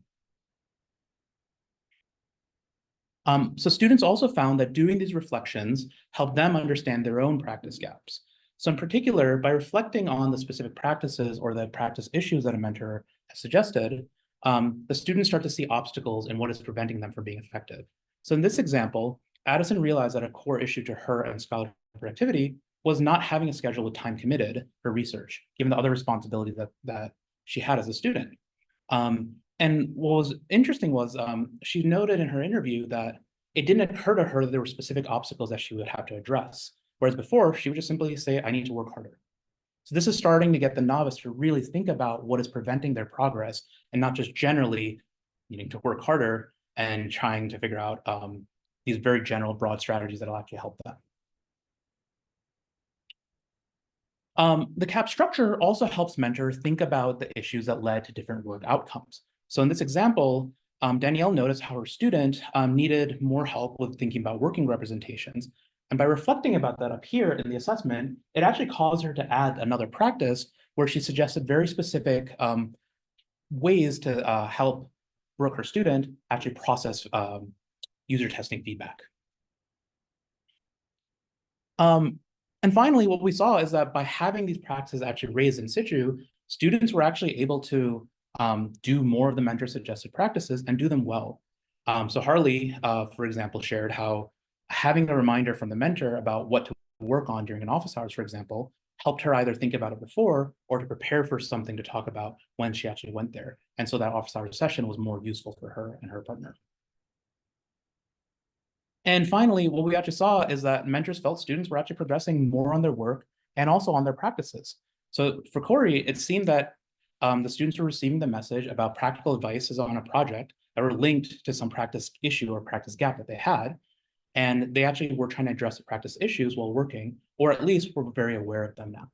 So students also found that doing these reflections helped them understand their own practice gaps. So in particular, by reflecting on the specific practices or the practice issues that a mentor has suggested, the students start to see obstacles in what is preventing them from being effective. So in this example, Addison realized that a core issue to her and scholarly productivity was not having a schedule with time committed for research, given the other responsibilities that she had as a student. And what was interesting was she noted in her interview that it didn't occur to her that there were specific obstacles that she would have to address. Whereas before, she would just simply say, I need to work harder. So this is starting to get the novice to really think about what is preventing their progress and not just generally needing to work harder and trying to figure out these very general, broad strategies that will actually help them. The CAP structure also helps mentors think about the issues that led to different work outcomes. So in this example, Danielle noticed how her student needed more help with thinking about working representations. And by reflecting about that up here in the assessment, it actually caused her to add another practice where she suggested very specific ways to help Brooke, her student, actually process user testing feedback. And finally, what we saw is that by having these practices actually raised in situ, students were actually able to do more of the mentor suggested practices and do them well. So Harley, for example, shared how having a reminder from the mentor about what to work on during an office hours, for example, helped her either think about it before or to prepare for something to talk about when she actually went there. And so that office hours session was more useful for her and her partner. And finally, what we actually saw is that mentors felt students were actually progressing more on their work and also on their practices. So for Corey, it seemed that the students were receiving the message about practical advices on a project that were linked to some practice issue or practice gap that they had. And they actually were trying to address the practice issues while working, or at least were very aware of them now.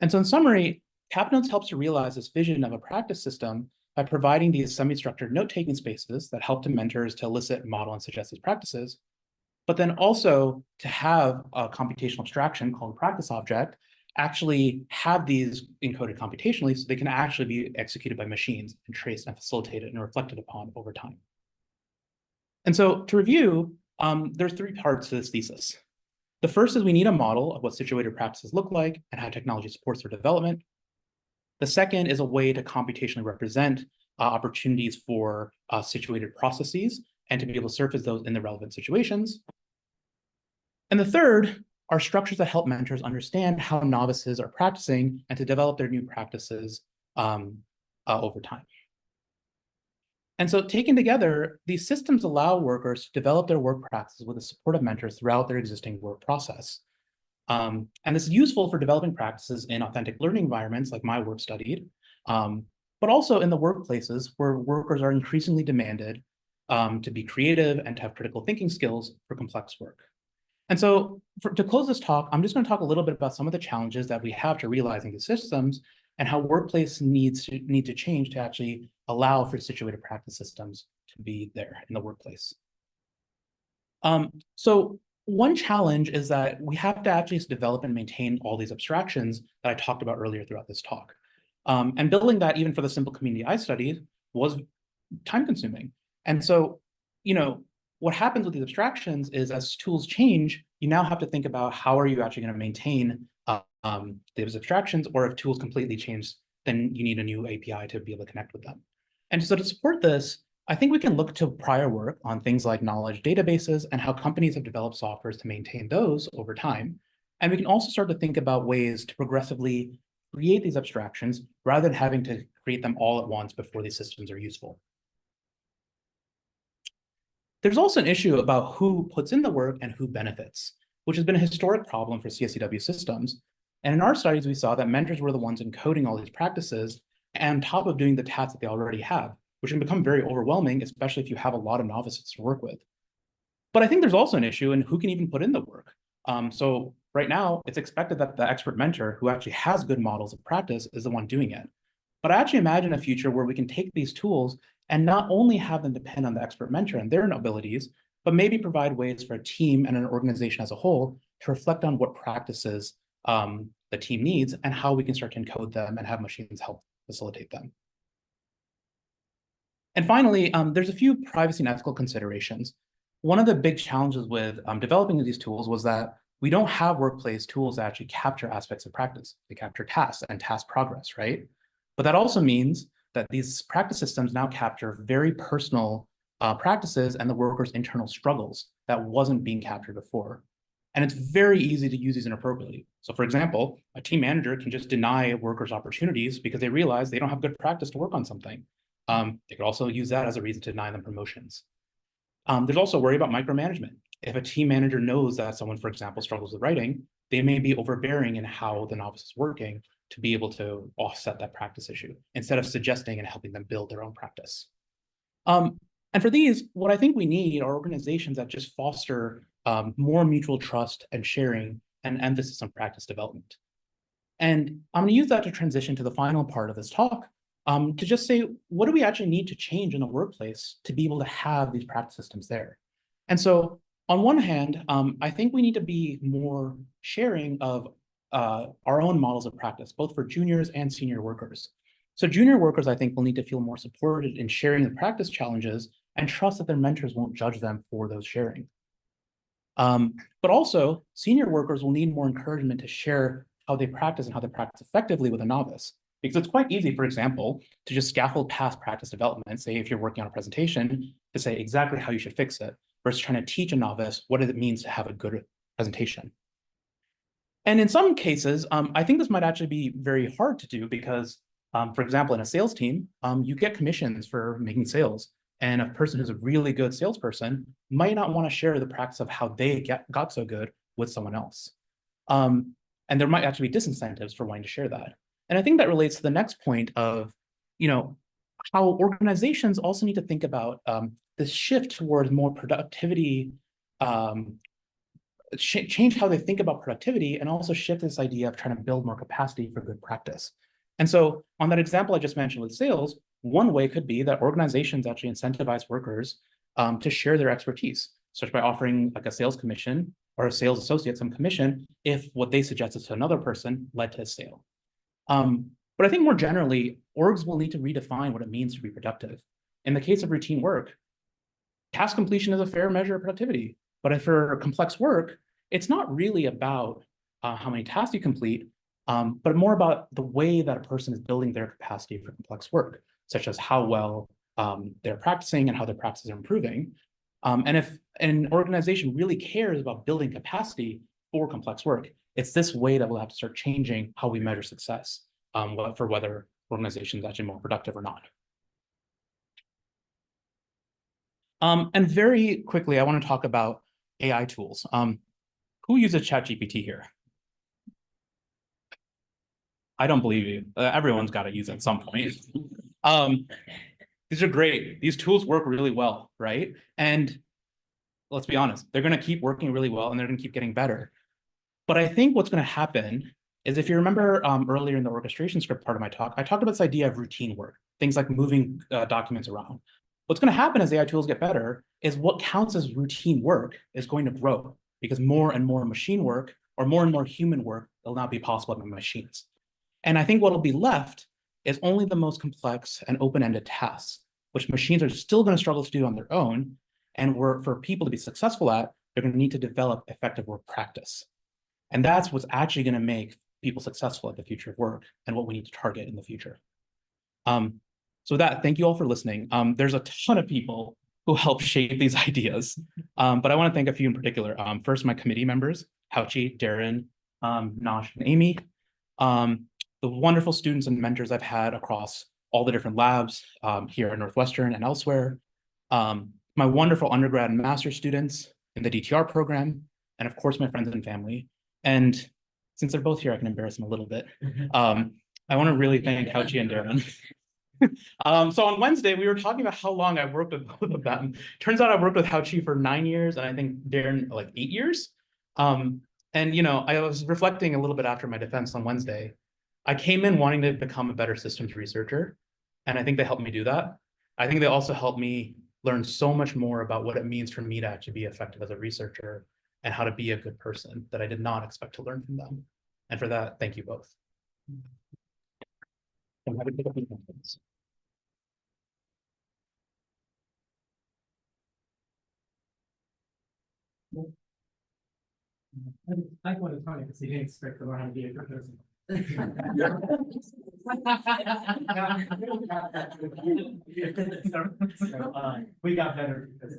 And so in summary, CapNotes helps to realize this vision of a practice system by providing these semi-structured note-taking spaces that help to mentors to elicit, model, and suggest these practices, but then also to have a computational abstraction called practice object actually have these encoded computationally so they can actually be executed by machines and traced and facilitated and reflected upon over time. And so to review, there's three parts to this thesis. The first is we need a model of what situated practices look like and how technology supports their development. The second is a way to computationally represent opportunities for situated processes and to be able to surface those in the relevant situations. And the third are structures that help mentors understand how novices are practicing and to develop their new practices over time. And so taken together, these systems allow workers to develop their work practices with the support of mentors throughout their existing work process. And this is useful for developing practices in authentic learning environments like my work studied, but also in the workplaces where workers are increasingly demanded to be creative and to have critical thinking skills for complex work. And so to close this talk, I'm just going to talk a little bit about some of the challenges that we have to realizing these systems and how workplace need to change to actually allow for situated practice systems to be there in the workplace. So one challenge is that we have to actually develop and maintain all these abstractions that I talked about earlier throughout this talk. And building that even for the simple community I studied was time consuming. And so, what happens with these abstractions is as tools change, you now have to think about how are you actually going to maintain those abstractions, or if tools completely change, then you need a new API to be able to connect with them. And so to support this, I think we can look to prior work on things like knowledge databases and how companies have developed softwares to maintain those over time. And we can also start to think about ways to progressively create these abstractions rather than having to create them all at once before these systems are useful. There's also an issue about who puts in the work and who benefits, which has been a historic problem for CSCW systems. And in our studies, we saw that mentors were the ones encoding all these practices on top of doing the tasks that they already have, which can become very overwhelming, especially if you have a lot of novices to work with. But I think there's also an issue in who can even put in the work. So right now, it's expected that the expert mentor who actually has good models of practice is the one doing it. But I actually imagine a future where we can take these tools and not only have them depend on the expert mentor and their abilities, but maybe provide ways for a team and an organization as a whole to reflect on what practices the team needs and how we can start to encode them and have machines help facilitate them. And finally, there's a few privacy and ethical considerations. One of the big challenges with developing these tools was that we don't have workplace tools that actually capture aspects of practice. They capture tasks and task progress, right? But that also means that these practice systems now capture very personal practices and the worker's internal struggles that wasn't being captured before. And it's very easy to use these inappropriately. So for example, a team manager can just deny workers opportunities because they realize they don't have good practice to work on something. They could also use that as a reason to deny them promotions. There's also worry about micromanagement. If a team manager knows that someone, for example, struggles with writing, they may be overbearing in how the novice is working to be able to offset that practice issue instead of suggesting and helping them build their own practice. And for these, what I think we need are organizations that just foster more mutual trust and sharing and emphasis on practice development. And I'm going to use that to transition to the final part of this talk, to just say, what do we actually need to change in the workplace to be able to have these practice systems there? And so on one hand, I think we need to be more sharing of our own models of practice, both for juniors and senior workers. So junior workers, I think, will need to feel more supported in sharing the practice challenges and trust that their mentors won't judge them for those sharing. But also, senior workers will need more encouragement to share how they practice and how they practice effectively with a novice. Because it's quite easy, for example, to just scaffold past practice development, say if you're working on a presentation, to say exactly how you should fix it, versus trying to teach a novice what it means to have a good presentation. And in some cases, I think this might actually be very hard to do because, for example, in a sales team, you get commissions for making sales. And a person who's a really good salesperson might not want to share the practice of how they got so good with someone else. And there might actually be disincentives for wanting to share that. And I think that relates to the next point of, how organizations also need to think about this shift towards more productivity, change how they think about productivity, and also shift this idea of trying to build more capacity for good practice. And so on that example I just mentioned with sales, one way could be that organizations actually incentivize workers to share their expertise, such by offering like a sales commission or a sales associate some commission if what they suggested to another person led to a sale. But I think more generally, orgs will need to redefine what it means to be productive. In the case of routine work, task completion is a fair measure of productivity. But if for complex work, it's not really about how many tasks you complete, but more about the way that a person is building their capacity for complex work, such as how well they're practicing and how their practices are improving. And if an organization really cares about building capacity, for complex work. It's this way that we'll have to start changing how we measure success for whether organizations actually more productive or not. And very quickly, I want to talk about AI tools. Who uses ChatGPT here? I don't believe you. Everyone's got to use it at some point. These are great. These tools work really well, right? And let's be honest, they're going to keep working really well and they're going to keep getting better. But I think what's going to happen is, if you remember earlier in the orchestration script part of my talk, I talked about this idea of routine work, things like moving documents around. What's going to happen as AI tools get better is what counts as routine work is going to grow, because more and more machine work or more and more human work will not be possible by machines. And I think what will be left is only the most complex and open-ended tasks, which machines are still going to struggle to do on their own. And for people to be successful at, they're going to need to develop effective work practice. And that's what's actually going to make people successful at the future of work and what we need to target in the future. So with that, thank you all for listening. There's a ton of people who helped shape these ideas, but I want to thank a few in particular. First, my committee members, Hauchi, Darren, Nosh, and Amy. The wonderful students and mentors I've had across all the different labs here at Northwestern and elsewhere. My wonderful undergrad and master's students in the DTR program, and of course, my friends and family. And since they're both here, I can embarrass them a little bit. I want to really thank Hauchi and Darren. So on Wednesday, we were talking about how long I've worked with both of them. Turns out I've worked with Hauchi for 9 years, and I think Darren like 8 years. And I was reflecting a little bit after my defense on Wednesday. I came in wanting to become a better systems researcher, and I think they helped me do that. I think they also helped me learn so much more about what it means for me to actually be effective as a researcher and how to be a good person that I did not expect to learn from them. And for that, thank you both. I'm happy to pick up any questions. I want to tell you because he didn't expect to learn how to be a good person. We got better because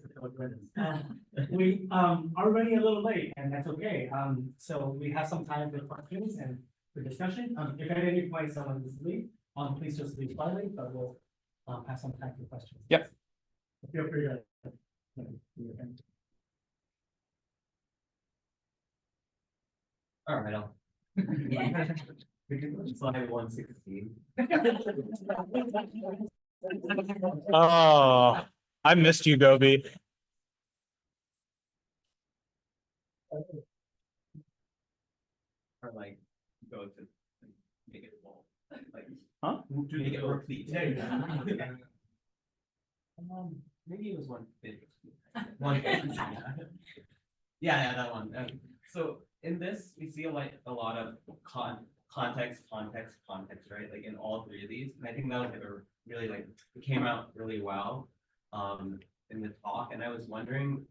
we are running a little late, and that's okay. So we have some time for questions and for discussion. If at any point someone is leave, please just leave quietly, but we'll have some time for questions. Yep. Feel free to. All right, slide 116. Oh, I missed you, Gobi. Or like go to make it full. Like, Huh? make it replete. There you go. Maybe it was 150. Yeah, that one. So in this, we see a lot of context, right? Like in all three of these, and I think that was like really it came out really well in the talk. And I was wondering,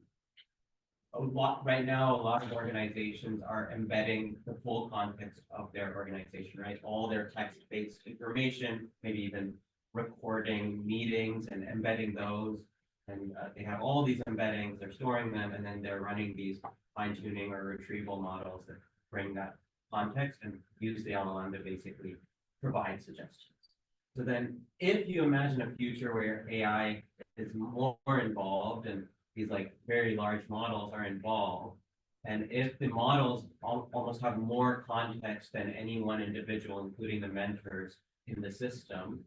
right now, a lot of organizations are embedding the full context of their organization, right? All their text-based information, maybe even recording meetings and embedding those. And they have all these embeddings, they're storing them, and then they're running these fine-tuning or retrieval models that bring that context and use the LLM to basically provide suggestions. So then if you imagine a future where AI is more involved and these like very large models are involved, and if the models almost have more context than any one individual, including the mentors in the system,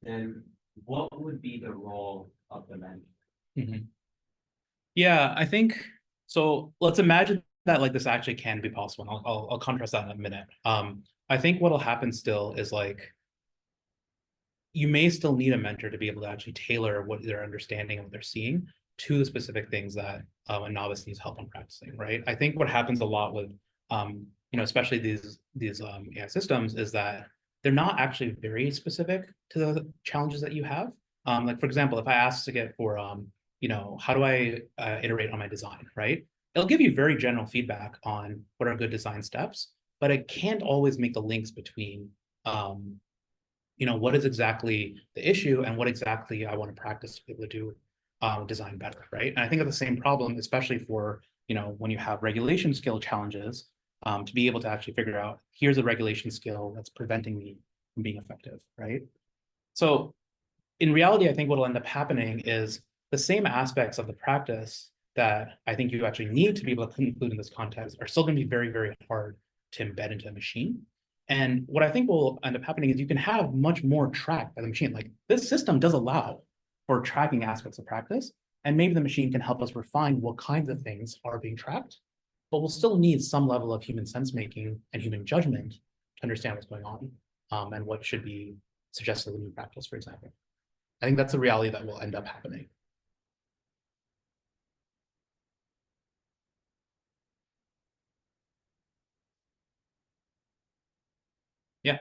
then what would be the role of the mentor? Mm-hmm. Yeah, I think so. Let's imagine that like this actually can be possible. And I'll contrast that in a minute. I think what'll happen still is like you may still need a mentor to be able to actually tailor what their understanding of what they're seeing to the specific things that a novice needs help on practicing, right? I think what happens a lot with especially these AI systems is that they're not actually very specific to the challenges that you have. Like for example, if I ask to get for how do I iterate on my design, right? It'll give you very general feedback on what are good design steps, but it can't always make the links between what is exactly the issue and what exactly I want to practice to be able to do design better, right? And I think of the same problem, especially for when you have regulation skill challenges, to be able to actually figure out, here's a regulation skill that's preventing me from being effective, right? So in reality, I think what will end up happening is the same aspects of the practice that I think you actually need to be able to include in this context are still going to be very, very hard to embed into a machine. And what I think will end up happening is you can have much more tracked by the machine. Like this system does allow for tracking aspects of practice, and maybe the machine can help us refine what kinds of things are being tracked, but we'll still need some level of human sense making and human judgment to understand what's going on, and what should be suggested in new practice, for example. I think that's the reality that will end up happening. Yeah.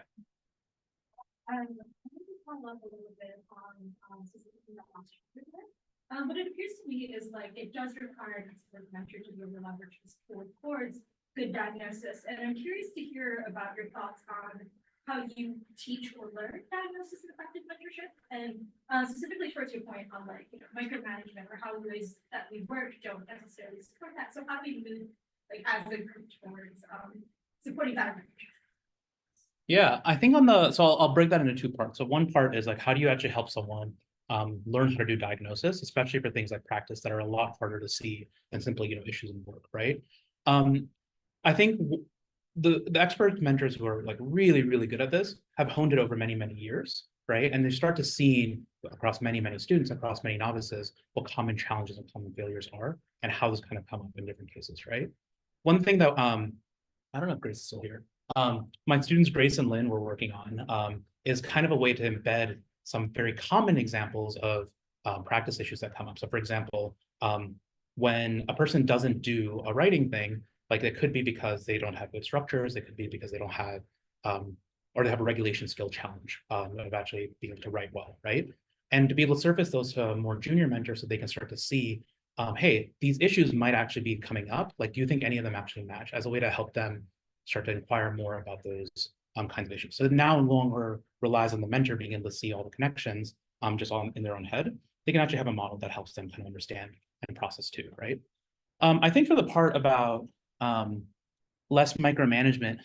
I think we follow up a little bit on specifically the last chapter. But it appears to me is like it does require an expert mentor to be able to leverage this towards good diagnosis. And I'm curious to hear about your thoughts on how you teach or learn diagnosis and effective mentorship, and specifically towards your point on micromanagement or how ways that we work don't necessarily support that. So how do you move as a group towards supporting that mentorship? Yeah, I think so I'll break that into two parts. So one part is how do you actually help someone learn how to do diagnosis, especially for things like practice that are a lot harder to see than simply, issues in work, right? I think the expert mentors who are really, really good at this have honed it over many, many years, right? And they start to see across many, many students, across many novices, what common challenges and common failures are and how this kind of come up in different cases, right? One thing that, I don't know if Grace is still here. My students, Grace and Lynn, were working on is kind of a way to embed some very common examples of practice issues that come up. So for example, when a person doesn't do a writing thing, it could be because they don't have good structures, it could be because they don't have, or they have a regulation skill challenge of actually being able to write well, right? And to be able to surface those to a more junior mentor so they can start to see, hey, these issues might actually be coming up. Do you think any of them actually match, as a way to help them start to inquire more about those kinds of issues. So now no longer relies on the mentor being able to see all the connections just in their own head. They can actually have a model that helps them kind of understand and process too, right? I think for the part about less micromanagement,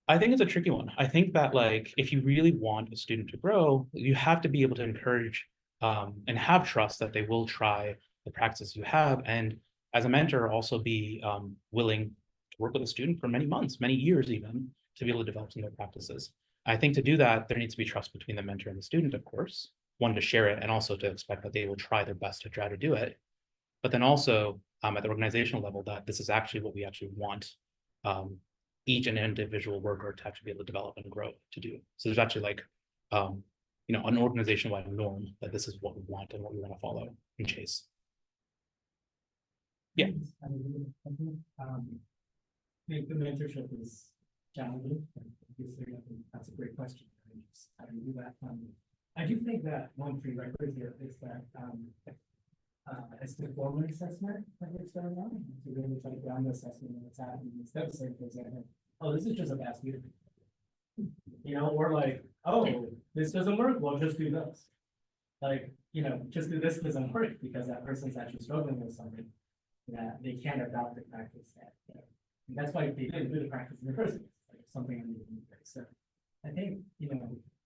I think it's a tricky one. I think that if you really want a student to grow, you have to be able to encourage and have trust that they will try the practices you have, and as a mentor also be willing to work with a student for many months, many years even, to be able to develop some of their practices. I think to do that, there needs to be trust between the mentor and the student, of course, one to share it and also to expect that they will try their best to try to do it. But then also at the organizational level, that this is actually what we actually want each and individual worker to actually be able to develop and grow to do. So there's actually an organization-wide norm that this is what we want and what we want to follow and chase. Yeah. The mentorship is challenging. Obviously, I think that's a great question. How do you do that? I do think that one prerequisite here is that it's the formal assessment of what's going on. To really try to ground the assessment of what's happening instead of saying, for example, oh, this is just a bad student. Or oh, this doesn't work. Well, just do this. Just do this doesn't work because that person's actually struggling with something that they can't adopt the practice that. And that's why they didn't do the practice in the first place. Something I need to do. So I think,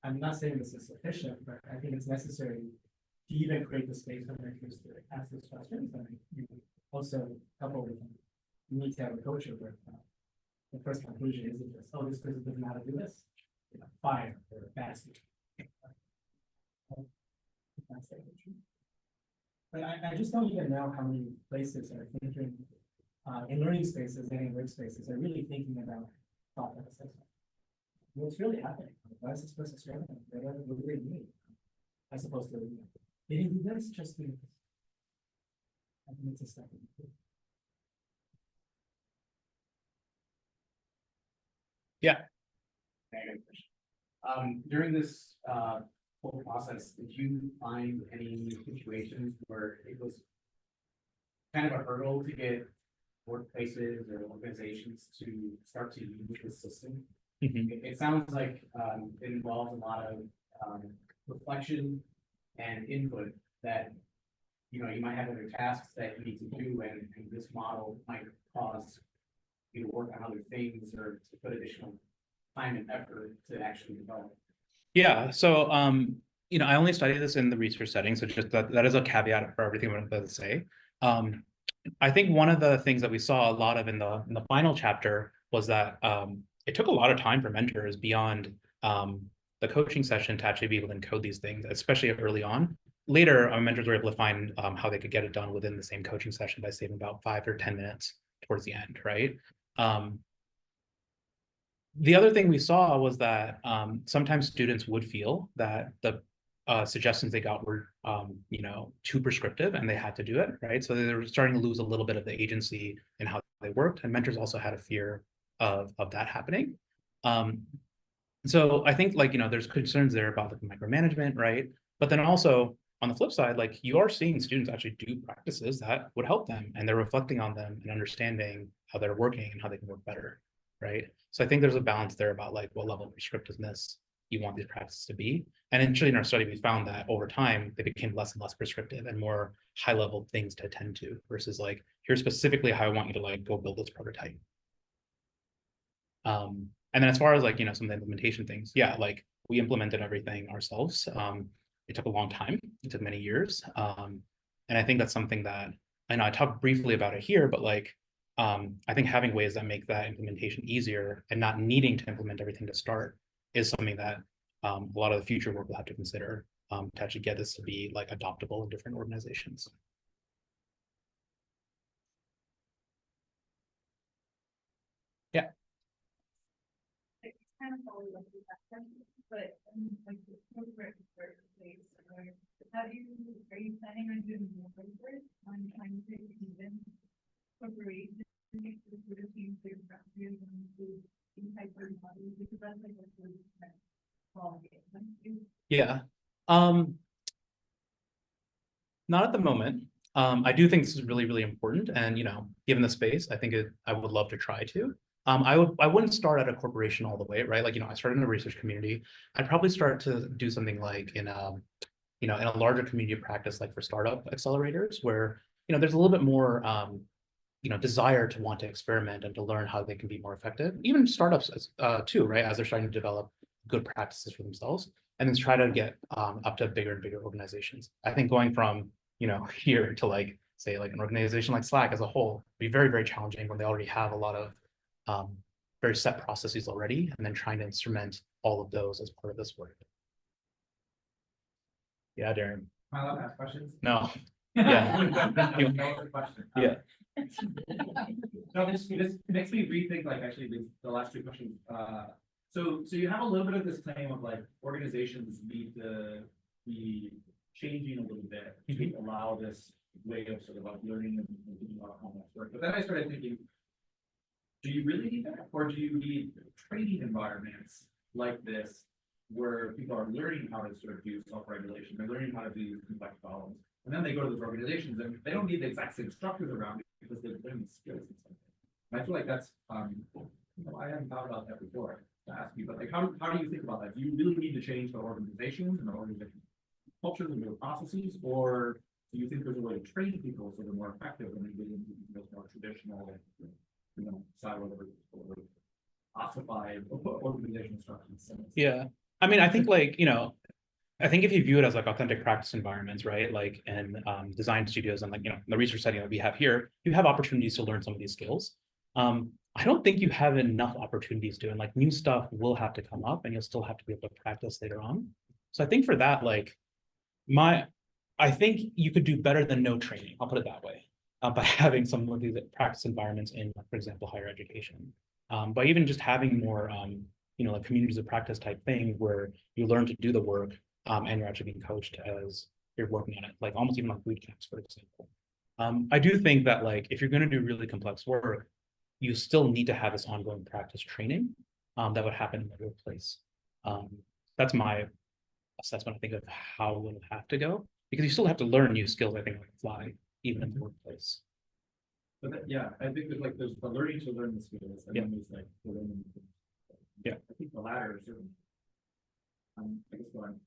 I'm not saying this is sufficient, but I think it's necessary to even create the space for mentors to ask those questions. And also couple with them, you need to have a culture where the first conclusion isn't just, oh, this person doesn't know how to do this, fire or bad student. That's the culture. But I just don't even know how many places are thinking in learning spaces and in workspaces are really thinking about thought assessment. What's really happening? Why is this person struggling? What do they need? As opposed to, they didn't do this, just do this. I think it's a step. Yeah. During this whole process, did you find any situations where it was kind of a hurdle to get workplaces or organizations to start to use the system? It sounds like it involves a lot of reflection and input that you know, you might have other tasks that you need to do, and this model might cause you to work on other things or to put additional time and effort to actually develop. Yeah, so I only study this in the research setting, so just that is a caveat for everything I'm about to say. I think one of the things that we saw a lot of in the final chapter was that it took a lot of time for mentors beyond the coaching session to actually be able to encode these things, especially early on. Later, our mentors were able to find how they could get it done within the same coaching session by saving about 5 or 10 minutes towards the end, right? The other thing we saw was that sometimes students would feel that the suggestions they got were, too prescriptive and they had to do it, right? So they were starting to lose a little bit of the agency in how they worked, and mentors also had a fear of that happening. So I think there's concerns there about the micromanagement, right? But then also on the flip side, you are seeing students actually do practices that would help them, and they're reflecting on them and understanding how they're working and how they can work better, right? So I think there's a balance there about what level of prescriptiveness you want these practices to be. And actually in our study, we found that over time, they became less and less prescriptive and more high level things to attend to versus here's specifically how I want you to go build this prototype. And then as far as some of the implementation things, yeah, we implemented everything ourselves. It took a long time. It took many years. And I think that's something that I know I talked briefly about it here, but I think having ways that make that implementation easier and not needing to implement everything to start is something that a lot of the future work will have to consider to actually get this to be adoptable in different organizations. Yeah. It's kind of all like that question, but the corporate space, are you planning on doing more research on trying to even corporations to sort of change their practices and to type of bodies, because that's a really quality. Yeah. Not at the moment. I do think this is really, really important. And, given the space, I think I would love to try to. I wouldn't start at a corporation all the way, right? I started in the research community. I'd probably start to do something in a larger community of practice, for startup accelerators where, there's a little bit more, desire to want to experiment and to learn how they can be more effective. Even startups too, right? As they're starting to develop good practices for themselves and then try to get up to bigger and bigger organizations. I think going from, here to say an organization like Slack as a whole be very, very challenging when they already have a lot of very set processes already, and then trying to instrument all of those as part of this work. Yeah, Darren. Am I allowed to ask questions? No. Yeah. That was a question. Yeah. No, this makes me rethink actually the last two questions. So you have a little bit of this claim of organizations need to be changing a little bit to allow this way of sort of learning and thinking about how much work. But then I started thinking, do you really need that? Or do you need training environments like this where people are learning how to sort of do self-regulation, they're learning how to do complex problems, and then they go to those organizations and they don't need the exact same structures around it because they're learning skills and something. And I feel like that's I hadn't thought about that before to ask you, but how do you think about that? Do you really need to change the organizations and the organization cultures and their processes, or do you think there's a way to train people so they're more effective when they get into those more traditional, siloed or ossified organizational structures? Yeah. I mean, I think I think if you view it as authentic practice environments, right? And design studios and the research setting that we have here, you have opportunities to learn some of these skills. I don't think you have enough opportunities to, and new stuff will have to come up and you'll still have to be able to practice later on. So I think for that, I think you could do better than no training. I'll put it that way, by having some of these practice environments in, for example, higher education. By even just having more, communities of practice type thing where you learn to do the work and you're actually being coached as you're working on it, almost even boot camps, for example. I do think that if you're going to do really complex work, you still need to have this ongoing practice training that would happen in the workplace. That's my assessment, I think, of how it would have to go, because you still have to learn new skills, I think, on the fly, even in the workplace. But I think there's the learning to learn the skills, and then there's the learning. Yeah, I think the latter is certainly. I guess what I'm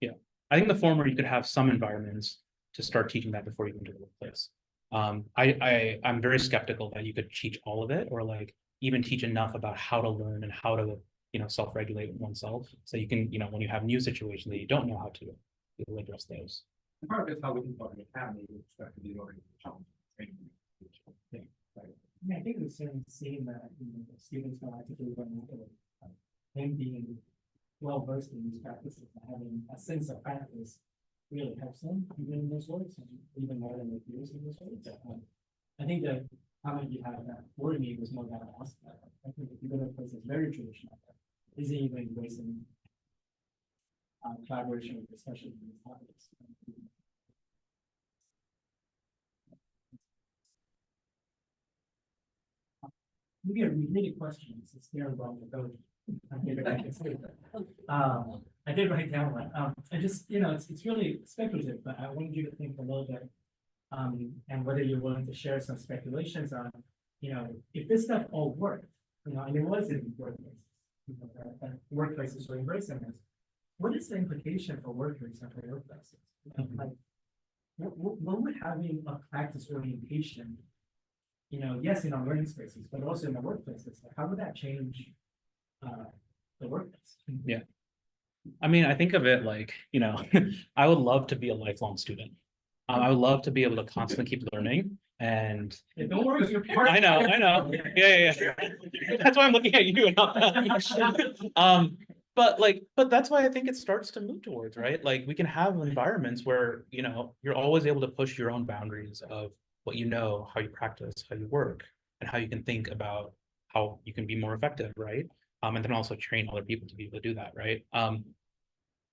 yeah. I think the former, you could have some environments to start teaching that before you go into the workplace. I'm very skeptical that you could teach all of it, or like even teach enough about how to learn and how to, self-regulate oneself. So you can, when you have new situations that you don't know how to, you'll address those. And part of it's how we think about an academy with respect to the organization. Yeah, I think we're certainly seeing that, the students are actively running into it. Them being well versed in these practices and having a sense of practice really helps them even in those words, and even more than their peers in those words. I think the comment you had that worried me was more that aspect. I think if you go to a place that's very traditional, isn't even embracing collaboration or discussion in these topics. Maybe a related question, since they're involved with those. I figured I could say that. I did write down one. I just, it's really speculative, but I wanted you to think a little bit. And whether you're willing to share some speculations on, if this stuff all worked, and it was in workplaces, that workplaces were embracing this. What is the implication for workers and for workplaces? Like, what would having a practice orientation, yes, in our learning spaces, but also in the workplaces, like, how would that change the workplace? Yeah. I mean, I think of it like, I would love to be a lifelong student. I would love to be able to constantly keep learning and. Yeah, don't worry, you're part. I know. Yeah. That's why I'm looking at you and not that. But that's why I think it starts to move towards, right? Like we can have environments where, you're always able to push your own boundaries of what how you practice, how you work, and how you can think about how you can be more effective, right? And then also train other people to be able to do that, right?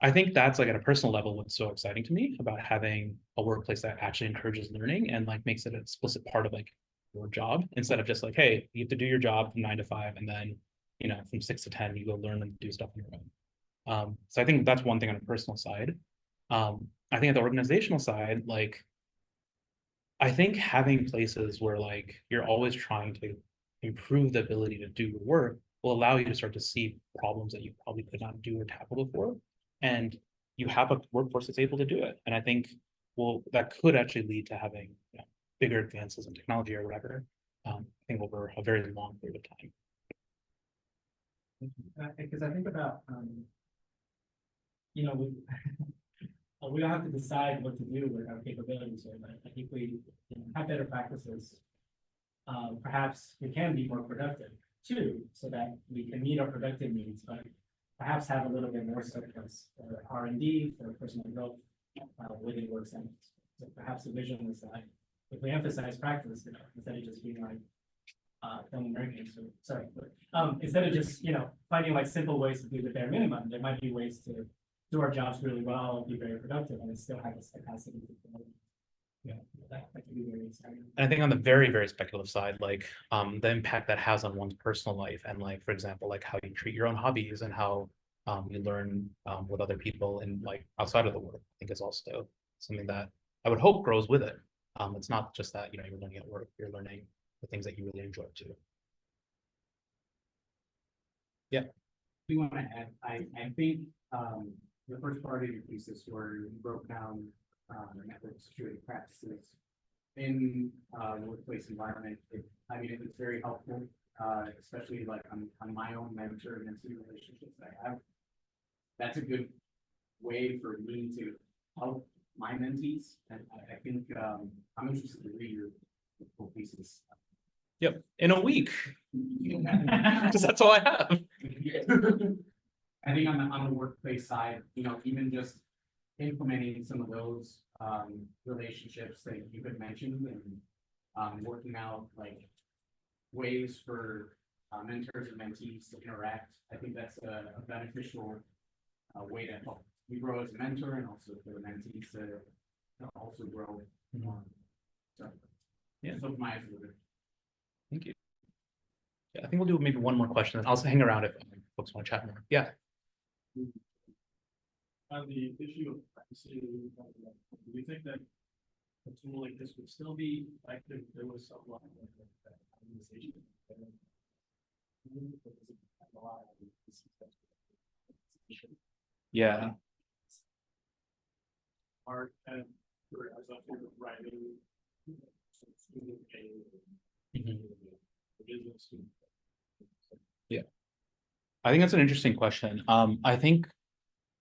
I think that's like at a personal level what's so exciting to me about having a workplace that actually encourages learning and like makes it an explicit part of like your job instead of just like, hey, you have to do your job from 9 to 5 and then from 6 to 10 you go learn and do stuff on your own. So I think that's one thing on a personal side. I think at the organizational side, like I think having places where like you're always trying to improve the ability to do your work will allow you to start to see problems that you probably could not do or tackle before. And you have a workforce that's able to do it. And I think, that could actually lead to having bigger advances in technology or whatever, I think over a very long period of time. Because I think about, we we don't have to decide what to do with our capabilities, but I think we have better practices. Perhaps we can be more productive too, so that we can meet our productive needs, but perhaps have a little bit more surplus for R&D, for personal growth within work centers. So perhaps the vision was that if we emphasize practice, instead of just being like film Americans, instead of just finding like simple ways to do the bare minimum, there might be ways to do our jobs really well, be very productive, and still have this capacity to promote. Yeah, that could be very exciting. And I think on the very, very speculative side, like the impact that has on one's personal life and like, for example, like how you treat your own hobbies and how you learn with other people and like outside of the work, I think is also something that I would hope grows with it. It's not just that, you're learning at work, you're learning the things that you really enjoy too. Yeah. We want to add, I think the first part of your thesis where you broke down the network security practices in the workplace environment, it's very helpful, especially like on my own mentor and mentee relationships that I have. That's a good way for me to help my mentees, and I think I'm interested to read your full thesis. Yep, in a week, because that's all I have. I think on the workplace side, even just implementing some of those relationships that you had mentioned and working out like ways for mentors and mentees to interact. I think that's a beneficial way to help you grow as a mentor and also for the mentees to also grow. So yeah, so my eyes with it. Thank you. Yeah, I think we'll do maybe one more question and I'll hang around if folks want to chat more. Yeah. On the issue of practicing, do we think that a tool like this would still be effective if there was some level of that organization? Yeah. hard and for as a form of writing. Some student Mhm. business. I think that's an interesting question. I think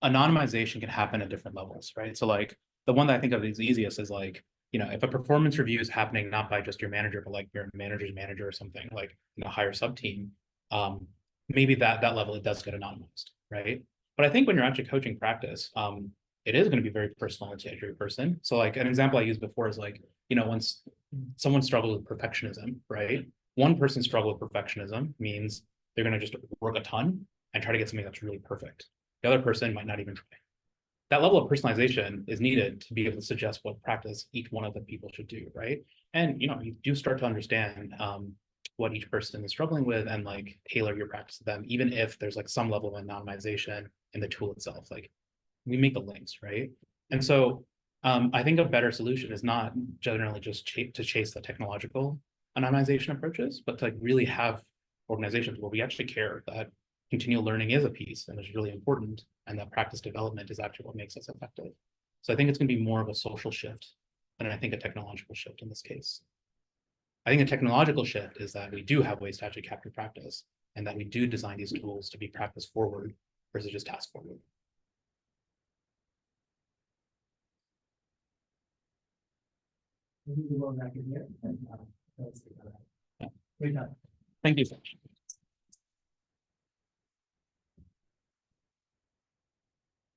anonymization can happen at different levels, right? So like the one that I think of is easiest is like, if a performance review is happening not by just your manager, but like your manager's manager or something, like higher sub team, maybe that level it does get anonymized, right? But I think when you're actually coaching practice, it is going to be very personal to every person. So like an example I used before is like, once someone struggles with perfectionism, right? One person struggle with perfectionism means they're going to just work a ton and try to get something that's really perfect. The other person might not even try. That level of personalization is needed to be able to suggest what practice each one of the people should do, right? And you do start to understand what each person is struggling with and like tailor your practice to them, even if there's like some level of anonymization in the tool itself. Like we make the links, right? And so I think a better solution is not generally just to chase the technological anonymization approaches, but to like really have organizations where we actually care that continual learning is a piece and is really important, and that practice development is actually what makes us effective. So I think it's going to be more of a social shift than I think a technological shift in this case. I think a technological shift is that we do have ways to actually capture practice, and that we do design these tools to be practice forward versus just task forward. We can go back in here. And, that's the- Yeah. Great job. Thank you so much.